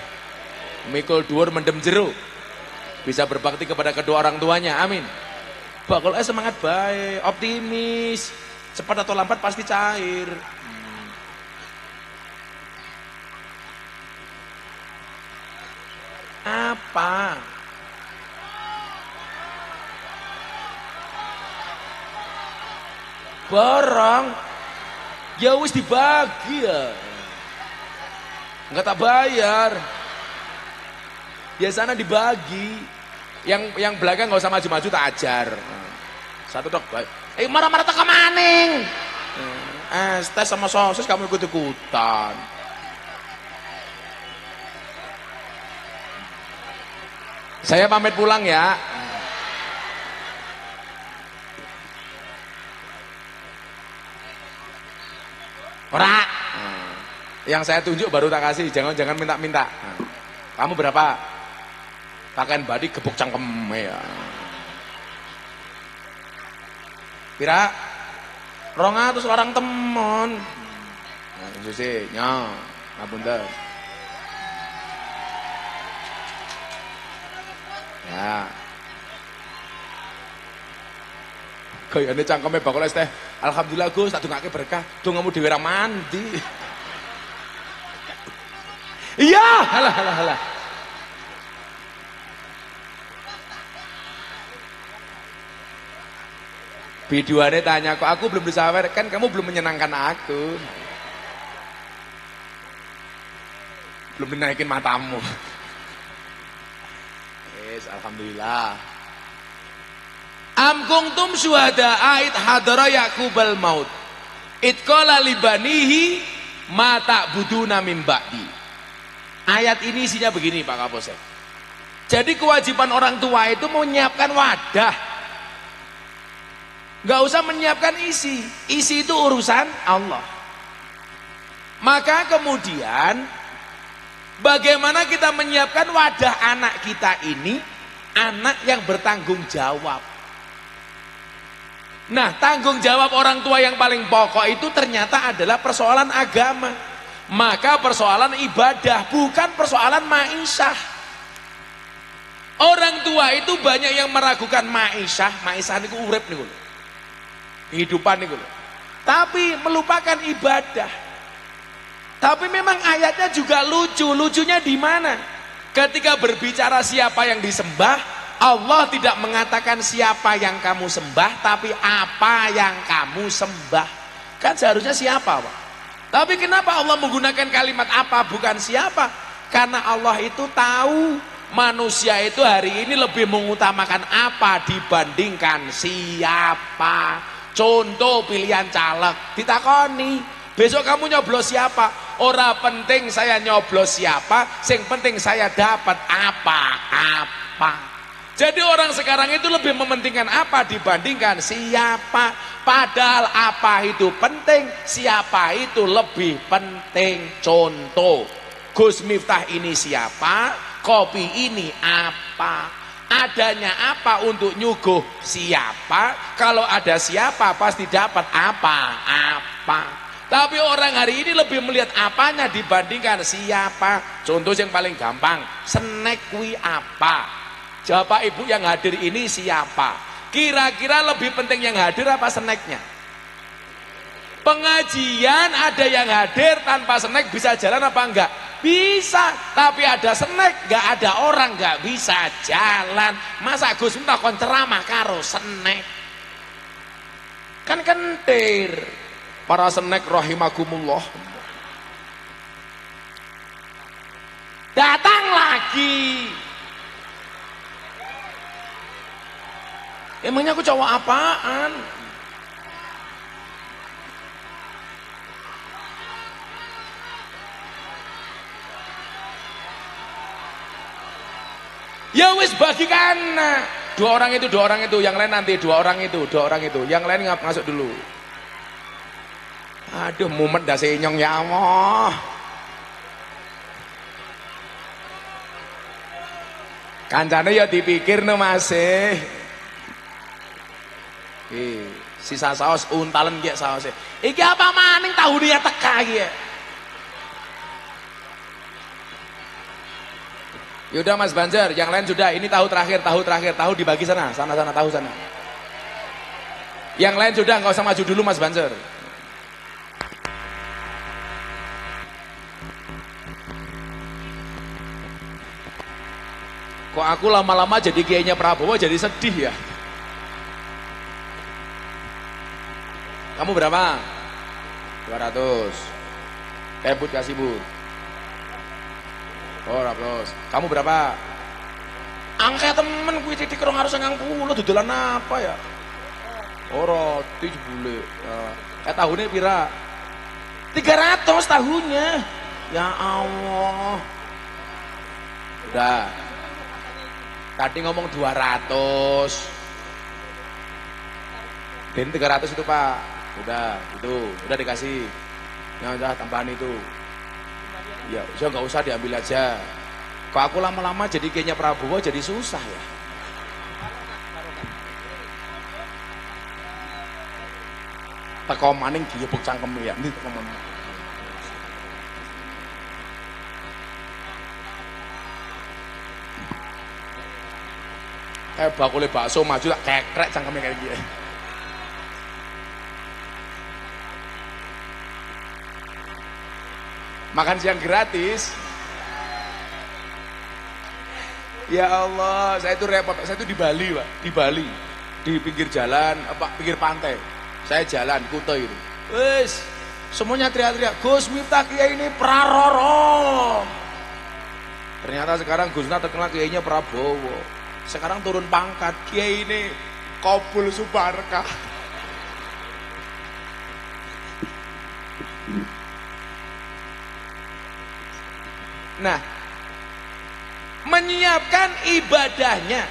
Mikul dhuwur mendem jero. Bisa berbakti kepada kedua orang tuanya. Amin. Bakal semangat baik, optimis. Cepat atau lambat pasti cair. Apa? Barang ya wis dibagi ya. Enggak tak bayar. Biasanya dibagi. Yang belakang enggak usah maju-maju tak ajar. Satu dok. Marah-marah teka maning. Tes sama sosis kamu ikut-ikutan. Saya pamit pulang ya. Ora. Yang saya tunjuk baru tak kasih, jangan minta-minta. Kamu berapa? Pakaian badi gebuk cangkem ya. Pira? 200 orang temon. Nah, itu sih, nya, ngapunten. Ya. Kayane cangkeme bakul es teh. Alhamdulillah Gus, tak dongake berkah. Dongamu dhewe ra mandi. Iya, halah. Biduane tanya kok aku belum disawer, kan kamu belum menyenangkan aku. Belum dinaikin matamu. Yes, alhamdulillah. Am kuntum syuhada ait hadara Yaqubal maut. Itqala libanihi ma ta'buduna min ba'di. Ayat ini isinya begini Pak Kapolsek. Jadi kewajiban orang tua itu menyiapkan wadah. Gak usah menyiapkan isi. Isi itu urusan Allah. Maka kemudian bagaimana kita menyiapkan wadah anak kita ini, anak yang bertanggung jawab. Nah, tanggung jawab orang tua yang paling pokok itu ternyata adalah persoalan agama. Maka persoalan ibadah, bukan persoalan ma'isyah. Orang tua itu banyak yang meragukan ma'isyah. Ma'isyah itu urip nih, kehidupan nih, tapi melupakan ibadah. Tapi memang ayatnya juga lucu. Lucunya di mana? Ketika berbicara siapa yang disembah, Allah tidak mengatakan siapa yang kamu sembah, tapi apa yang kamu sembah. Kan seharusnya siapa, Pak? Tapi kenapa Allah menggunakan kalimat apa bukan siapa? Karena Allah itu tahu manusia itu hari ini lebih mengutamakan apa dibandingkan siapa. Contoh pilihan caleg, ditakoni, besok kamu nyoblos siapa? Ora penting saya nyoblos siapa, sing penting saya dapat apa. Jadi orang sekarang itu lebih mementingkan apa dibandingkan siapa. Padahal apa itu penting, siapa itu lebih penting. Contoh, Gus Miftah ini siapa, kopi ini apa, adanya apa untuk nyuguh siapa. Kalau ada siapa pasti dapat apa. Tapi orang hari ini lebih melihat apanya dibandingkan siapa. Contoh yang paling gampang, snack kuwi apa. Bapak ibu yang hadir ini siapa? Kira-kira lebih penting yang hadir apa snacknya? Pengajian ada yang hadir tanpa snack bisa jalan apa enggak? Bisa, tapi ada snack enggak ada orang enggak bisa jalan. Masa Gus Miftah kon ceramah karo snack? Kan kentir. Para snack rahimakumullah. Datang lagi. Emangnya aku cowok apaan? Ya wis bagikan. Dua orang itu, yang lain nanti, dua orang itu, yang lain masuk dulu. Aduh, mumet dah senyong ya Allah. Kancane ya dipikir no masih. Sisa saus untalen ki sausé. Iki apa maning tahu dia teka iki ya. Yaudah Mas Banjar, yang lain sudah. Ini tahu terakhir, tahu dibagi sana tahu sana. Yang lain sudah, nggak usah maju dulu Mas Banjar. Kok aku lama-lama jadi kiainya Prabowo jadi sedih ya? Kamu berapa? 200. Bud kasih Bud. Oh, plus. Kamu berapa? Angka temen kuwi titik 290 dodolan apa ya? Oh, roti jebule. Tahunnya pira? 300 tahunnya. Ya Allah. Udah. Tadi ngomong 200. Den 300 itu, Pak. Udah dikasih. Ya udah tambahan itu. Ya nggak usah diambil aja. Kok aku lama-lama jadi kayaknya Prabowo jadi susah ya. Teko maning giyebuk cangkeme ya. Ndi teko maning. Bakule bakso maju tak kekrek cangkeme kayak gini. Makan siang gratis. Ya Allah, saya itu repot. Saya itu di Bali, Pak. Di Bali, di pinggir jalan, pinggir pantai. Saya jalan Kuto itu. Wes, semuanya teriak-teriak, Gus Miftah Kiai ini Praroro. Ternyata sekarang Gus Miftah terkenal kiainya Prabowo. Sekarang turun pangkat, Kiai ini Kopul Subarkah. Nah, menyiapkan ibadahnya.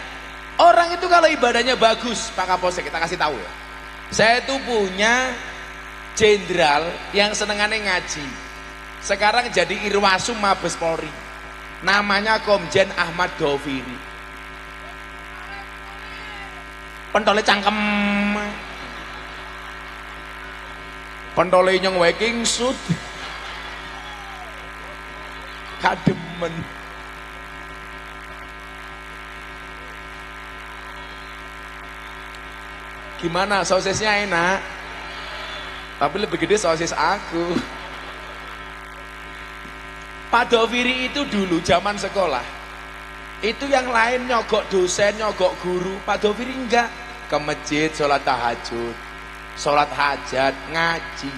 Orang itu kalau ibadahnya bagus, Pak Kapolsek, kita kasih tahu ya. Saya itu punya jenderal yang senengannya ngaji. Sekarang jadi Irwasum Mabes Polri. Namanya Komjen Ahmad Doviri. Pentole cangkem. Pentole nyong wae kingsut. Kademen. Gimana, sosisnya enak? Tapi lebih gede sosis aku. Pak Doviri itu dulu zaman sekolah, itu yang lain nyogok dosen, nyogok guru. Pak Doviri enggak, ke masjid, sholat tahajud, sholat hajat, ngaji.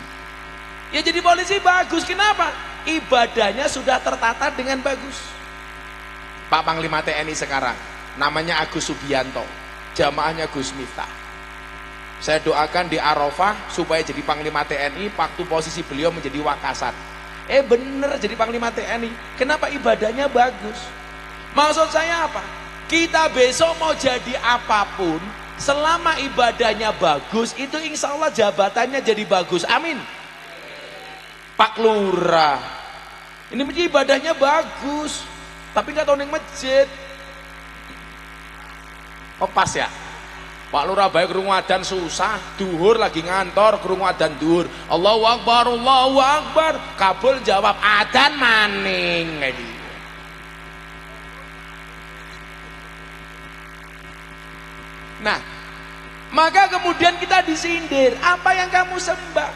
Ya jadi polisi bagus, kenapa? Ibadahnya sudah tertata dengan bagus. Pak Panglima TNI sekarang, namanya Agus Subianto, jamaahnya Gus Miftah. Saya doakan di Arafah supaya jadi Panglima TNI, waktu posisi beliau menjadi Wakasat. Bener jadi Panglima TNI. Kenapa? Ibadahnya bagus. Maksud saya apa? Kita besok mau jadi apapun, selama ibadahnya bagus, itu insya Allah jabatannya jadi bagus. Amin. Pak Lurah, ini masjid ibadahnya bagus, tapi nggak tahu neng masjid. Oh pas ya? Pak Lurah baik krungu adzan susah, duhur lagi ngantor krungu adzan duhur. Allahu Akbar, Allahu Akbar. Kabul jawab adzan maning. Nah, maka kemudian kita disindir, apa yang kamu sembah?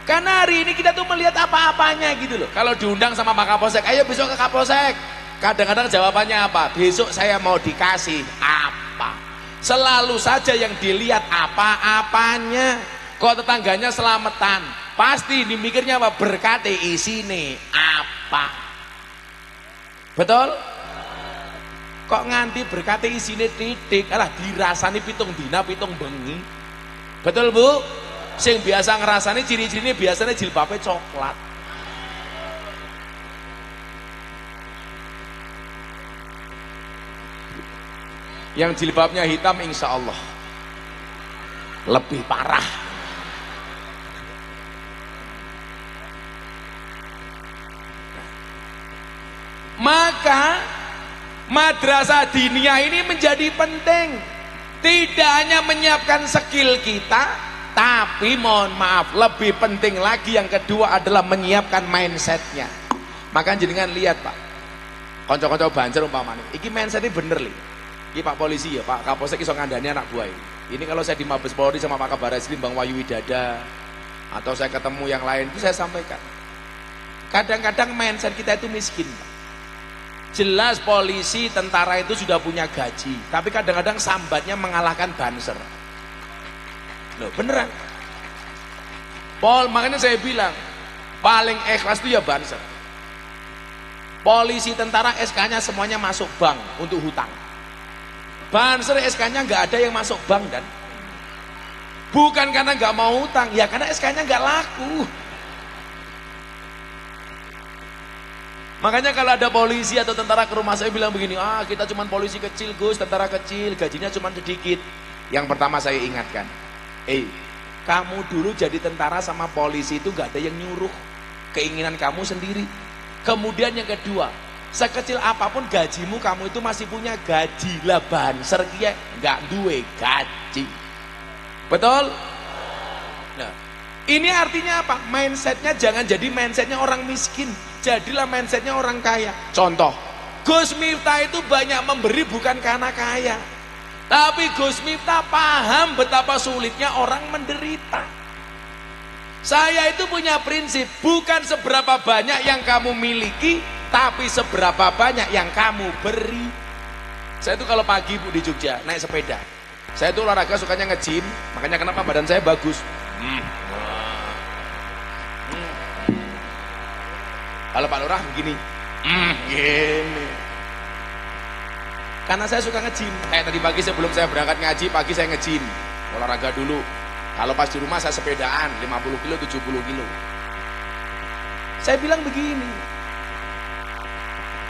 Karena hari ini kita tuh melihat apa-apanya gitu loh. Kalau diundang sama Pak Kapolsek, ayo besok ke Kapolsek. Kadang-kadang jawabannya apa? Besok saya mau dikasih apa? Selalu saja yang dilihat apa-apanya. Kok tetangganya selamatan, pasti dimikirnya apa? Berkati isine apa? Betul? Kok nganti berkati isine titik, alah dirasani pitung dina pitung bengi. Betul Bu? Sing biasa ngerasani ciri-cirinya biasanya jilbabnya coklat. Yang jilbabnya hitam insya Allah lebih parah. Maka madrasah diniyah ini menjadi penting. Tidak hanya menyiapkan skill kita, tapi mohon maaf, lebih penting lagi yang kedua adalah menyiapkan mindsetnya. Maka jenengan lihat Pak, konco-konco Banjar umpamanya, iki mindsetnya bener li. Ini Pak Polisi ya, Pak Kapolsek iso ngandani anak buah ini kalau saya di Mabes Polri sama Pak Kabar Eskrim Bang Wahyu Widada, atau saya ketemu yang lain, itu saya sampaikan, kadang-kadang mindset kita itu miskin Pak. Jelas polisi, tentara itu sudah punya gaji, tapi kadang-kadang sambatnya mengalahkan banser. Loh beneran makanya saya bilang paling ikhlas itu ya banser. Polisi, tentara SK-nya semuanya masuk bank untuk hutang. Banser SK-nya nggak ada yang masuk bank, dan bukan karena nggak mau hutang, ya karena SK-nya nggak laku. Makanya kalau ada polisi atau tentara ke rumah saya bilang begini, kita cuma polisi kecil Gus, tentara kecil, gajinya cuma sedikit. Yang pertama saya ingatkan, kamu dulu jadi tentara sama polisi itu nggak ada yang nyuruh, keinginan kamu sendiri. Kemudian yang kedua, sekecil apapun gajimu, kamu itu masih punya gaji. Lah banser kia nggak duwe gaji. Betul? Nah, ini artinya apa? Mindsetnya jangan jadi mindsetnya orang miskin, jadilah mindsetnya orang kaya. Contoh, Gus Miftah itu banyak memberi bukan karena kaya, tapi Gus Miftah paham betapa sulitnya orang menderita. Saya itu punya prinsip, bukan seberapa banyak yang kamu miliki, tapi seberapa banyak yang kamu beri. Saya itu kalau pagi Bu di Jogja naik sepeda, saya itu olahraga sukanya nge-gym, makanya kenapa badan saya bagus. Kalau Pak Lurah begini, gini. Karena saya suka nge-gym. Kayak tadi pagi sebelum saya berangkat ngaji, pagi saya nge-gym, olahraga dulu. Kalau pas di rumah saya sepedaan 50 kilo, 70 kilo. Saya bilang begini,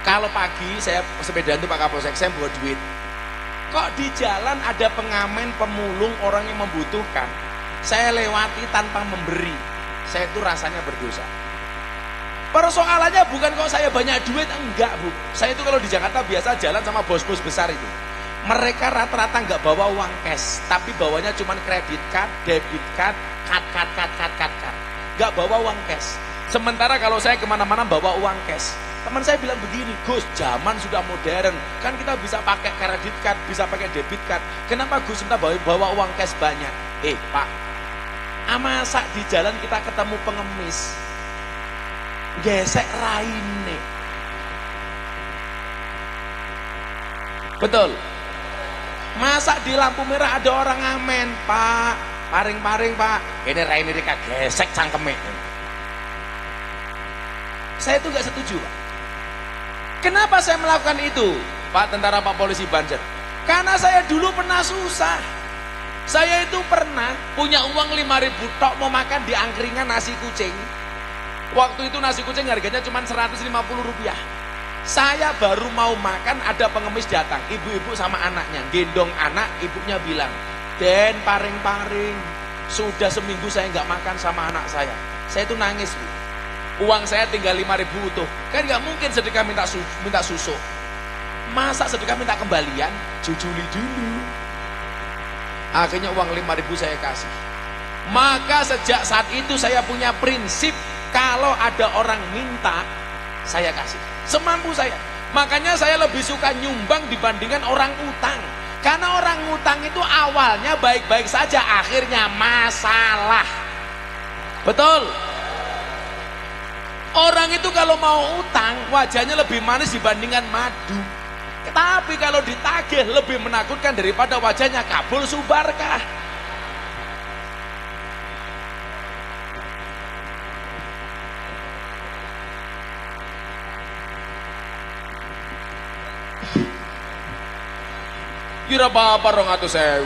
kalau pagi saya sepedaan itu Pak Kapolsek, saya bawa duit. Kok di jalan ada pengamen, pemulung, orang yang membutuhkan, saya lewati tanpa memberi, saya itu rasanya berdosa. Persoalannya bukan kok saya banyak duit, enggak Bu. Saya itu kalau di Jakarta biasa jalan sama bos-bos besar itu, mereka rata-rata nggak bawa uang cash, tapi bawanya cuma kredit card, debit card, card. nggak bawa uang cash. Sementara kalau saya kemana-mana bawa uang cash. Teman saya bilang begini, Gus, zaman sudah modern, kan kita bisa pakai kredit card, bisa pakai debit card. Kenapa Gus minta bawa uang cash banyak? Pak, masa di jalan kita ketemu pengemis, gesek raine. Betul. Masa di lampu merah ada orang ngamen, Pak, paring-paring Pak, ini raine rika gesek cangkeme. Saya itu gak setuju, Pak. Kenapa saya melakukan itu, Pak Tentara, Pak Polisi Banjar? Karena saya dulu pernah susah. Saya itu pernah punya uang 5.000 tok mau makan di angkringan nasi kucing. Waktu itu nasi kucing harganya cuma 150 rupiah. Saya baru mau makan, ada pengemis datang, ibu-ibu sama anaknya, gendong anak, ibunya bilang, Den, paring-paring, sudah seminggu saya nggak makan sama anak saya. Saya itu nangis, Bu. Uang saya tinggal 5.000 utuh. Kan nggak mungkin sedekah minta susu. Masa sedekah minta kembalian? Jujuli dulu. Akhirnya uang 5.000 saya kasih. Maka sejak saat itu saya punya prinsip, kalau ada orang minta, saya kasih semampu saya. Makanya saya lebih suka nyumbang dibandingkan orang utang. Karena orang utang itu awalnya baik-baik saja, akhirnya masalah. Betul. Orang itu kalau mau utang, wajahnya lebih manis dibandingkan madu. Tapi kalau ditagih lebih menakutkan daripada wajahnya kabul subarkah. Kira apa 200.000.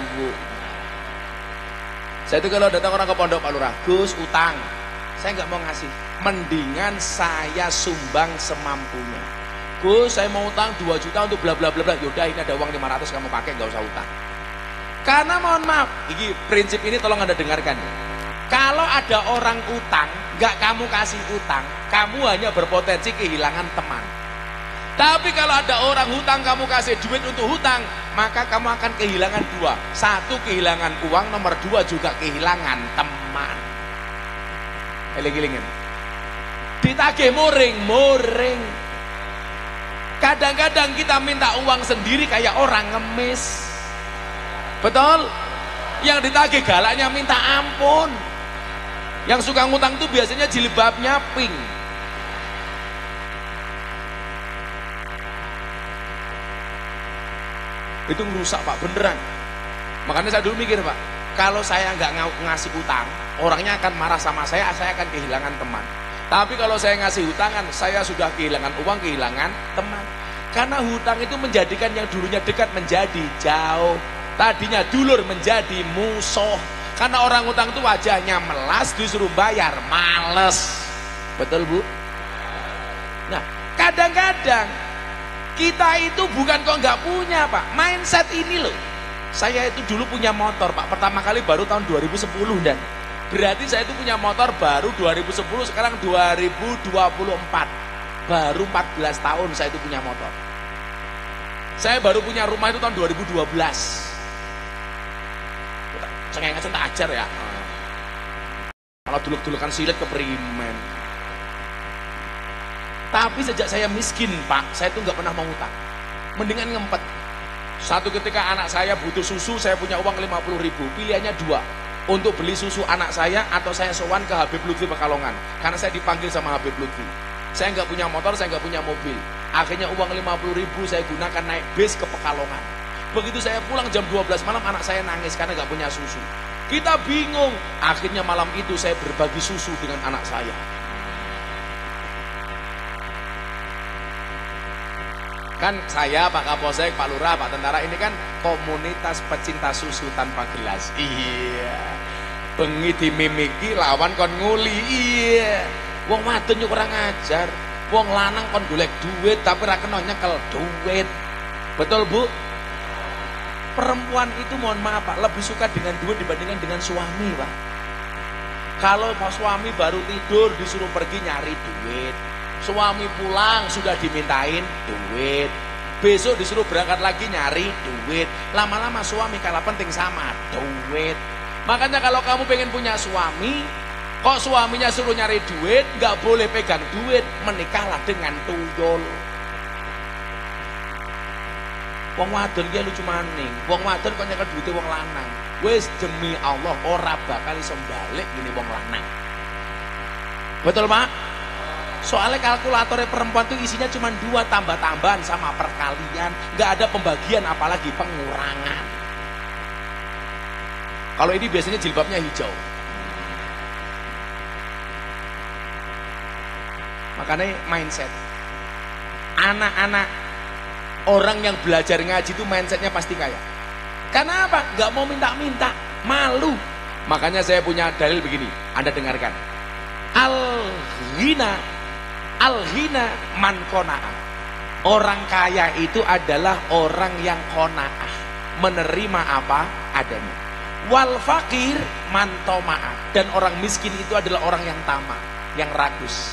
Saya itu kalau datang orang ke pondok Pak Lurah, Gus utang, saya nggak mau ngasih. Mendingan saya sumbang semampunya. Gus, saya mau utang 2 juta untuk bla bla bla bla. Yaudah, ini ada uang 500 kamu pakai, nggak usah utang. Karena mohon maaf, ini prinsip ini tolong Anda dengarkan. Kalau ada orang utang, nggak kamu kasih utang, kamu hanya berpotensi kehilangan teman. Tapi kalau ada orang hutang, kamu kasih duit untuk hutang, maka kamu akan kehilangan 2. 1, kehilangan uang, nomor 2 juga kehilangan teman. Eling-elingin. Ditagih muring. Kadang-kadang kita minta uang sendiri kayak orang ngemis. Betul? Yang ditagih galaknya minta ampun. Yang suka ngutang itu biasanya jilbabnya pink. Itu ngerusak Pak, beneran. Makanya saya dulu mikir Pak, kalau saya nggak ngasih utang, orangnya akan marah sama saya akan kehilangan teman. Tapi kalau saya ngasih hutangan, saya sudah kehilangan uang, kehilangan teman. Karena hutang itu menjadikan yang dulunya dekat menjadi jauh. Tadinya dulur menjadi musuh. Karena orang hutang itu wajahnya melas, disuruh bayar, males. Betul Bu? Nah, kadang-kadang kita itu bukan kok nggak punya Pak. Mindset ini loh. Saya itu dulu punya motor Pak, pertama kali baru tahun 2010 dan berarti saya itu punya motor baru 2010, sekarang 2024. Baru 14 tahun saya itu punya motor. Saya baru punya rumah itu tahun 2012. Cengengesan tak ajar ya. Kalau dulu-dulukan silet keprimen. Tapi sejak saya miskin Pak, saya tuh nggak pernah mau utang. Mendingan ngempet. Satu ketika anak saya butuh susu, saya punya uang 50.000. Pilihannya 2. Untuk beli susu anak saya atau saya sowan ke Habib Lutfi Pekalongan. Karena saya dipanggil sama Habib Lutfi. Saya nggak punya motor, saya nggak punya mobil. Akhirnya uang 50.000 saya gunakan naik bis ke Pekalongan. Begitu saya pulang jam 12 malam, anak saya nangis karena nggak punya susu. Kita bingung. Akhirnya malam itu saya berbagi susu dengan anak saya. Kan saya, Pak Kapolsek, Pak Lurah, Pak Tentara ini kan komunitas pecinta susu tanpa gelas. Iya. Bengi dimimiki lawan kon nguli. Iya. Wong wadon yo kurang ajar. Wong lanang kon golek duit tapi ra kena nyekel duit. Betul, Bu? Perempuan itu mohon maaf Pak, lebih suka dengan duit dibandingkan dengan suami, Pak. Kalau suami baru tidur disuruh pergi nyari duit. Suami pulang sudah dimintain duit. Besok disuruh berangkat lagi nyari duit. Lama-lama suami kalah penting sama duit. Makanya kalau kamu pengen punya suami, Kok suaminya suruh nyari duit, nggak boleh pegang duit, menikahlah dengan tuyul. Wong wadon dia lucu maning. Wong wadon kok nyekel duitnya wong lanang. Wis demi Allah ora bakal iso balik gini wong lanang. Betul Pak? Soalnya kalkulatornya perempuan tuh isinya cuma 2 tambah-tambahan sama perkalian, nggak ada pembagian apalagi pengurangan. Kalau ini biasanya jilbabnya hijau. Makanya mindset anak-anak orang yang belajar ngaji itu mindsetnya pasti kaya. Karena apa? Gak mau minta-minta, malu. Makanya saya punya dalil begini, Anda dengarkan. Al-ghina man qana'a. Orang kaya itu adalah orang yang qanaah, menerima apa adanya. Wal fakir man toma'a. Dan orang miskin itu adalah orang yang tamak, yang rakus.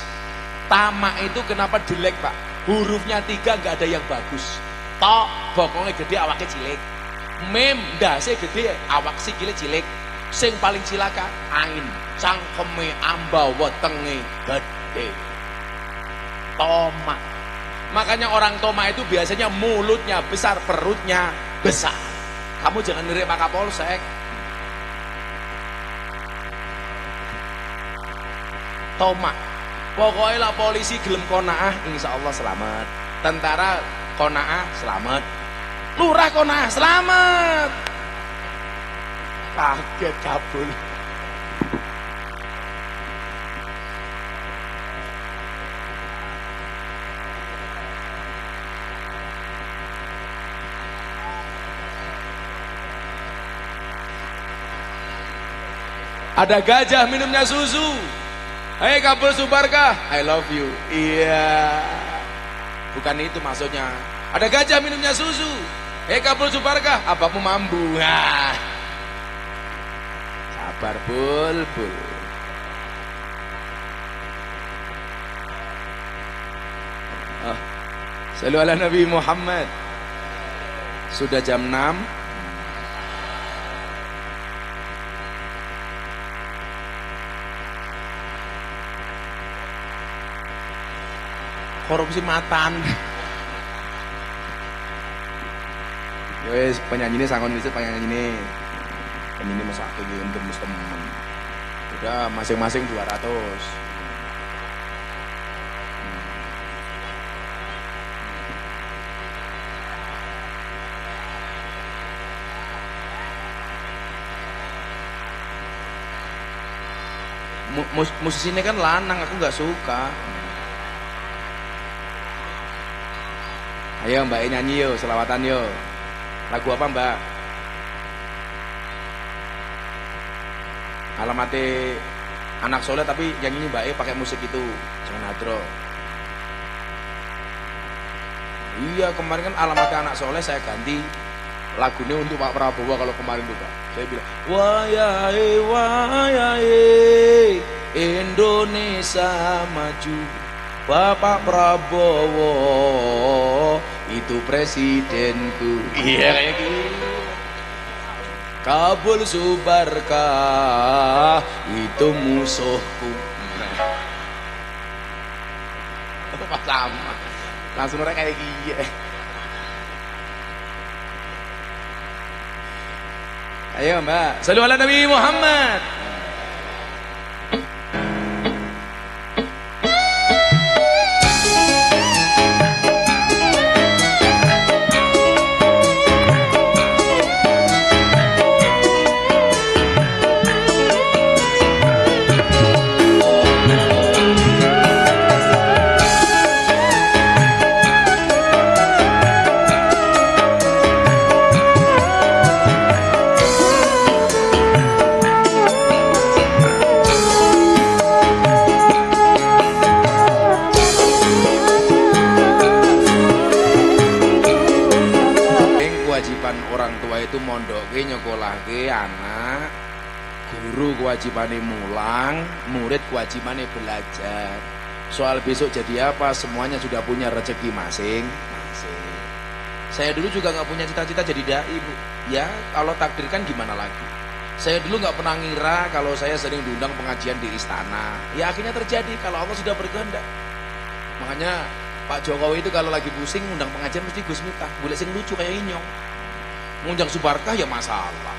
Tamak itu kenapa jelek Pak? Hurufnya 3 gak ada yang bagus. Tok bokongnya gede awaknya cilik. Mim dase gede awak sikile cilik. Sing paling cilaka ain cangkeme amba wetenge gede. Tomak. Makanya orang tomak itu biasanya mulutnya besar, perutnya besar. Kamu jangan nirik Pak Kapolsek. Tomak. Pokoknya lah polisi gelem konaah, insya Allah selamat. Tentara konaah selamat. Lurah konaah selamat. Kaget kabul. Ada gajah minumnya susu. Hei Kabul Subarkah, I love you. Iya, bukan itu maksudnya. Ada gajah minumnya susu. Hei Kabul Subarkah, abangmu mambu. Nah. Sabar bulbul. Sallu ala Nabi Muhammad. Sudah jam 6. Korupsi matan. Wes penyanyi ini sangon liset penyanyi ini. Penyanyi masak iki untuk temen. Udah masing-masing 200. Musisi ini kan lanang, aku nggak suka. Ayo Mbak nyanyi yo, selawatan yo. Lagu apa Mbak? Alamatnya anak soleh tapi yang ini Mbak pakai musik itu, jangan hadro. Iya kemarin kan alamatnya anak soleh saya ganti lagunya untuk Pak Prabowo kalau kemarin tuh Pak. Saya bilang wayahe wayahe Indonesia maju. Bapak Prabowo itu presidenku. Iya kayak gitu. Kabul Subarkah itu musuhku. Apa sama? Langsung mereka kayak gini. Ayo Mbak, sallu ala Nabi Muhammad. Nyokolahke anak, guru kewajibannya mulang, murid kewajibannya belajar. Soal besok jadi apa, semuanya sudah punya rezeki masing-masing. Saya dulu juga nggak punya cita-cita jadi dai Bu. Ya kalau takdirkan gimana lagi. Saya dulu nggak pernah ngira kalau saya sering diundang pengajian di istana. Ya akhirnya terjadi kalau Allah sudah berkehendak. Makanya Pak Jokowi itu kalau lagi pusing undang pengajian mesti Gus Miftah. Boleh sing lucu kayak Inyong. Ngundang Subarkah ya masalah.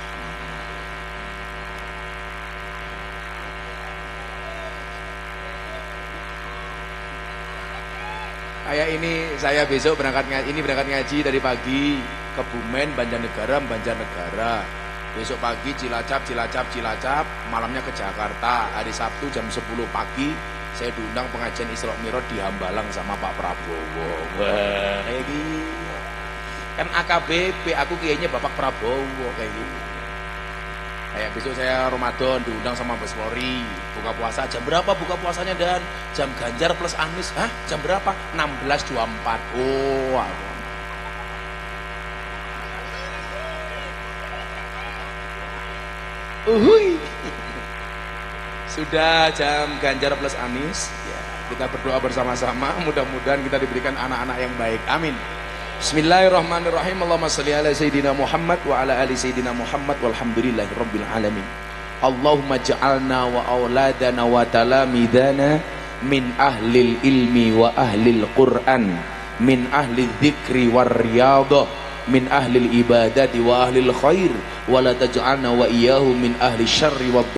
Kayak ini saya besok berangkat ngaji dari pagi ke Bumen, Banjarnegara. Besok pagi Cilacap, malamnya ke Jakarta. Hari Sabtu jam 10 pagi saya diundang pengajian Isra Mi'raj di Hambalang sama Pak Prabowo. Wah, kayak gitu. Kan AKBP aku kayaknya Bapak Prabowo kayak gitu. Kayak besok saya Ramadan diundang sama Mbak Polri, buka puasa jam berapa buka puasanya dan jam Ganjar plus Anies. Hah? Jam berapa? 16.24. Oh, sudah jam Ganjar plus Anies ya, kita berdoa bersama-sama, mudah-mudahan kita diberikan anak-anak yang baik, amin. Bismillahirrahmanirrahim. Allahumma salli ala Sayyidina Muhammad wa ala ali Sayyidina Muhammad walhamdulillahi rabbil alamin. Allahumma ja'alna wa auladana wa talamidana min ahlil ilmi wa ahlil Qur'an, min ahlil dzikri war riyadah, min ahlil ibadati wa ahlil khair, wa la taj'alna wa iyyahu min ahli syarri wa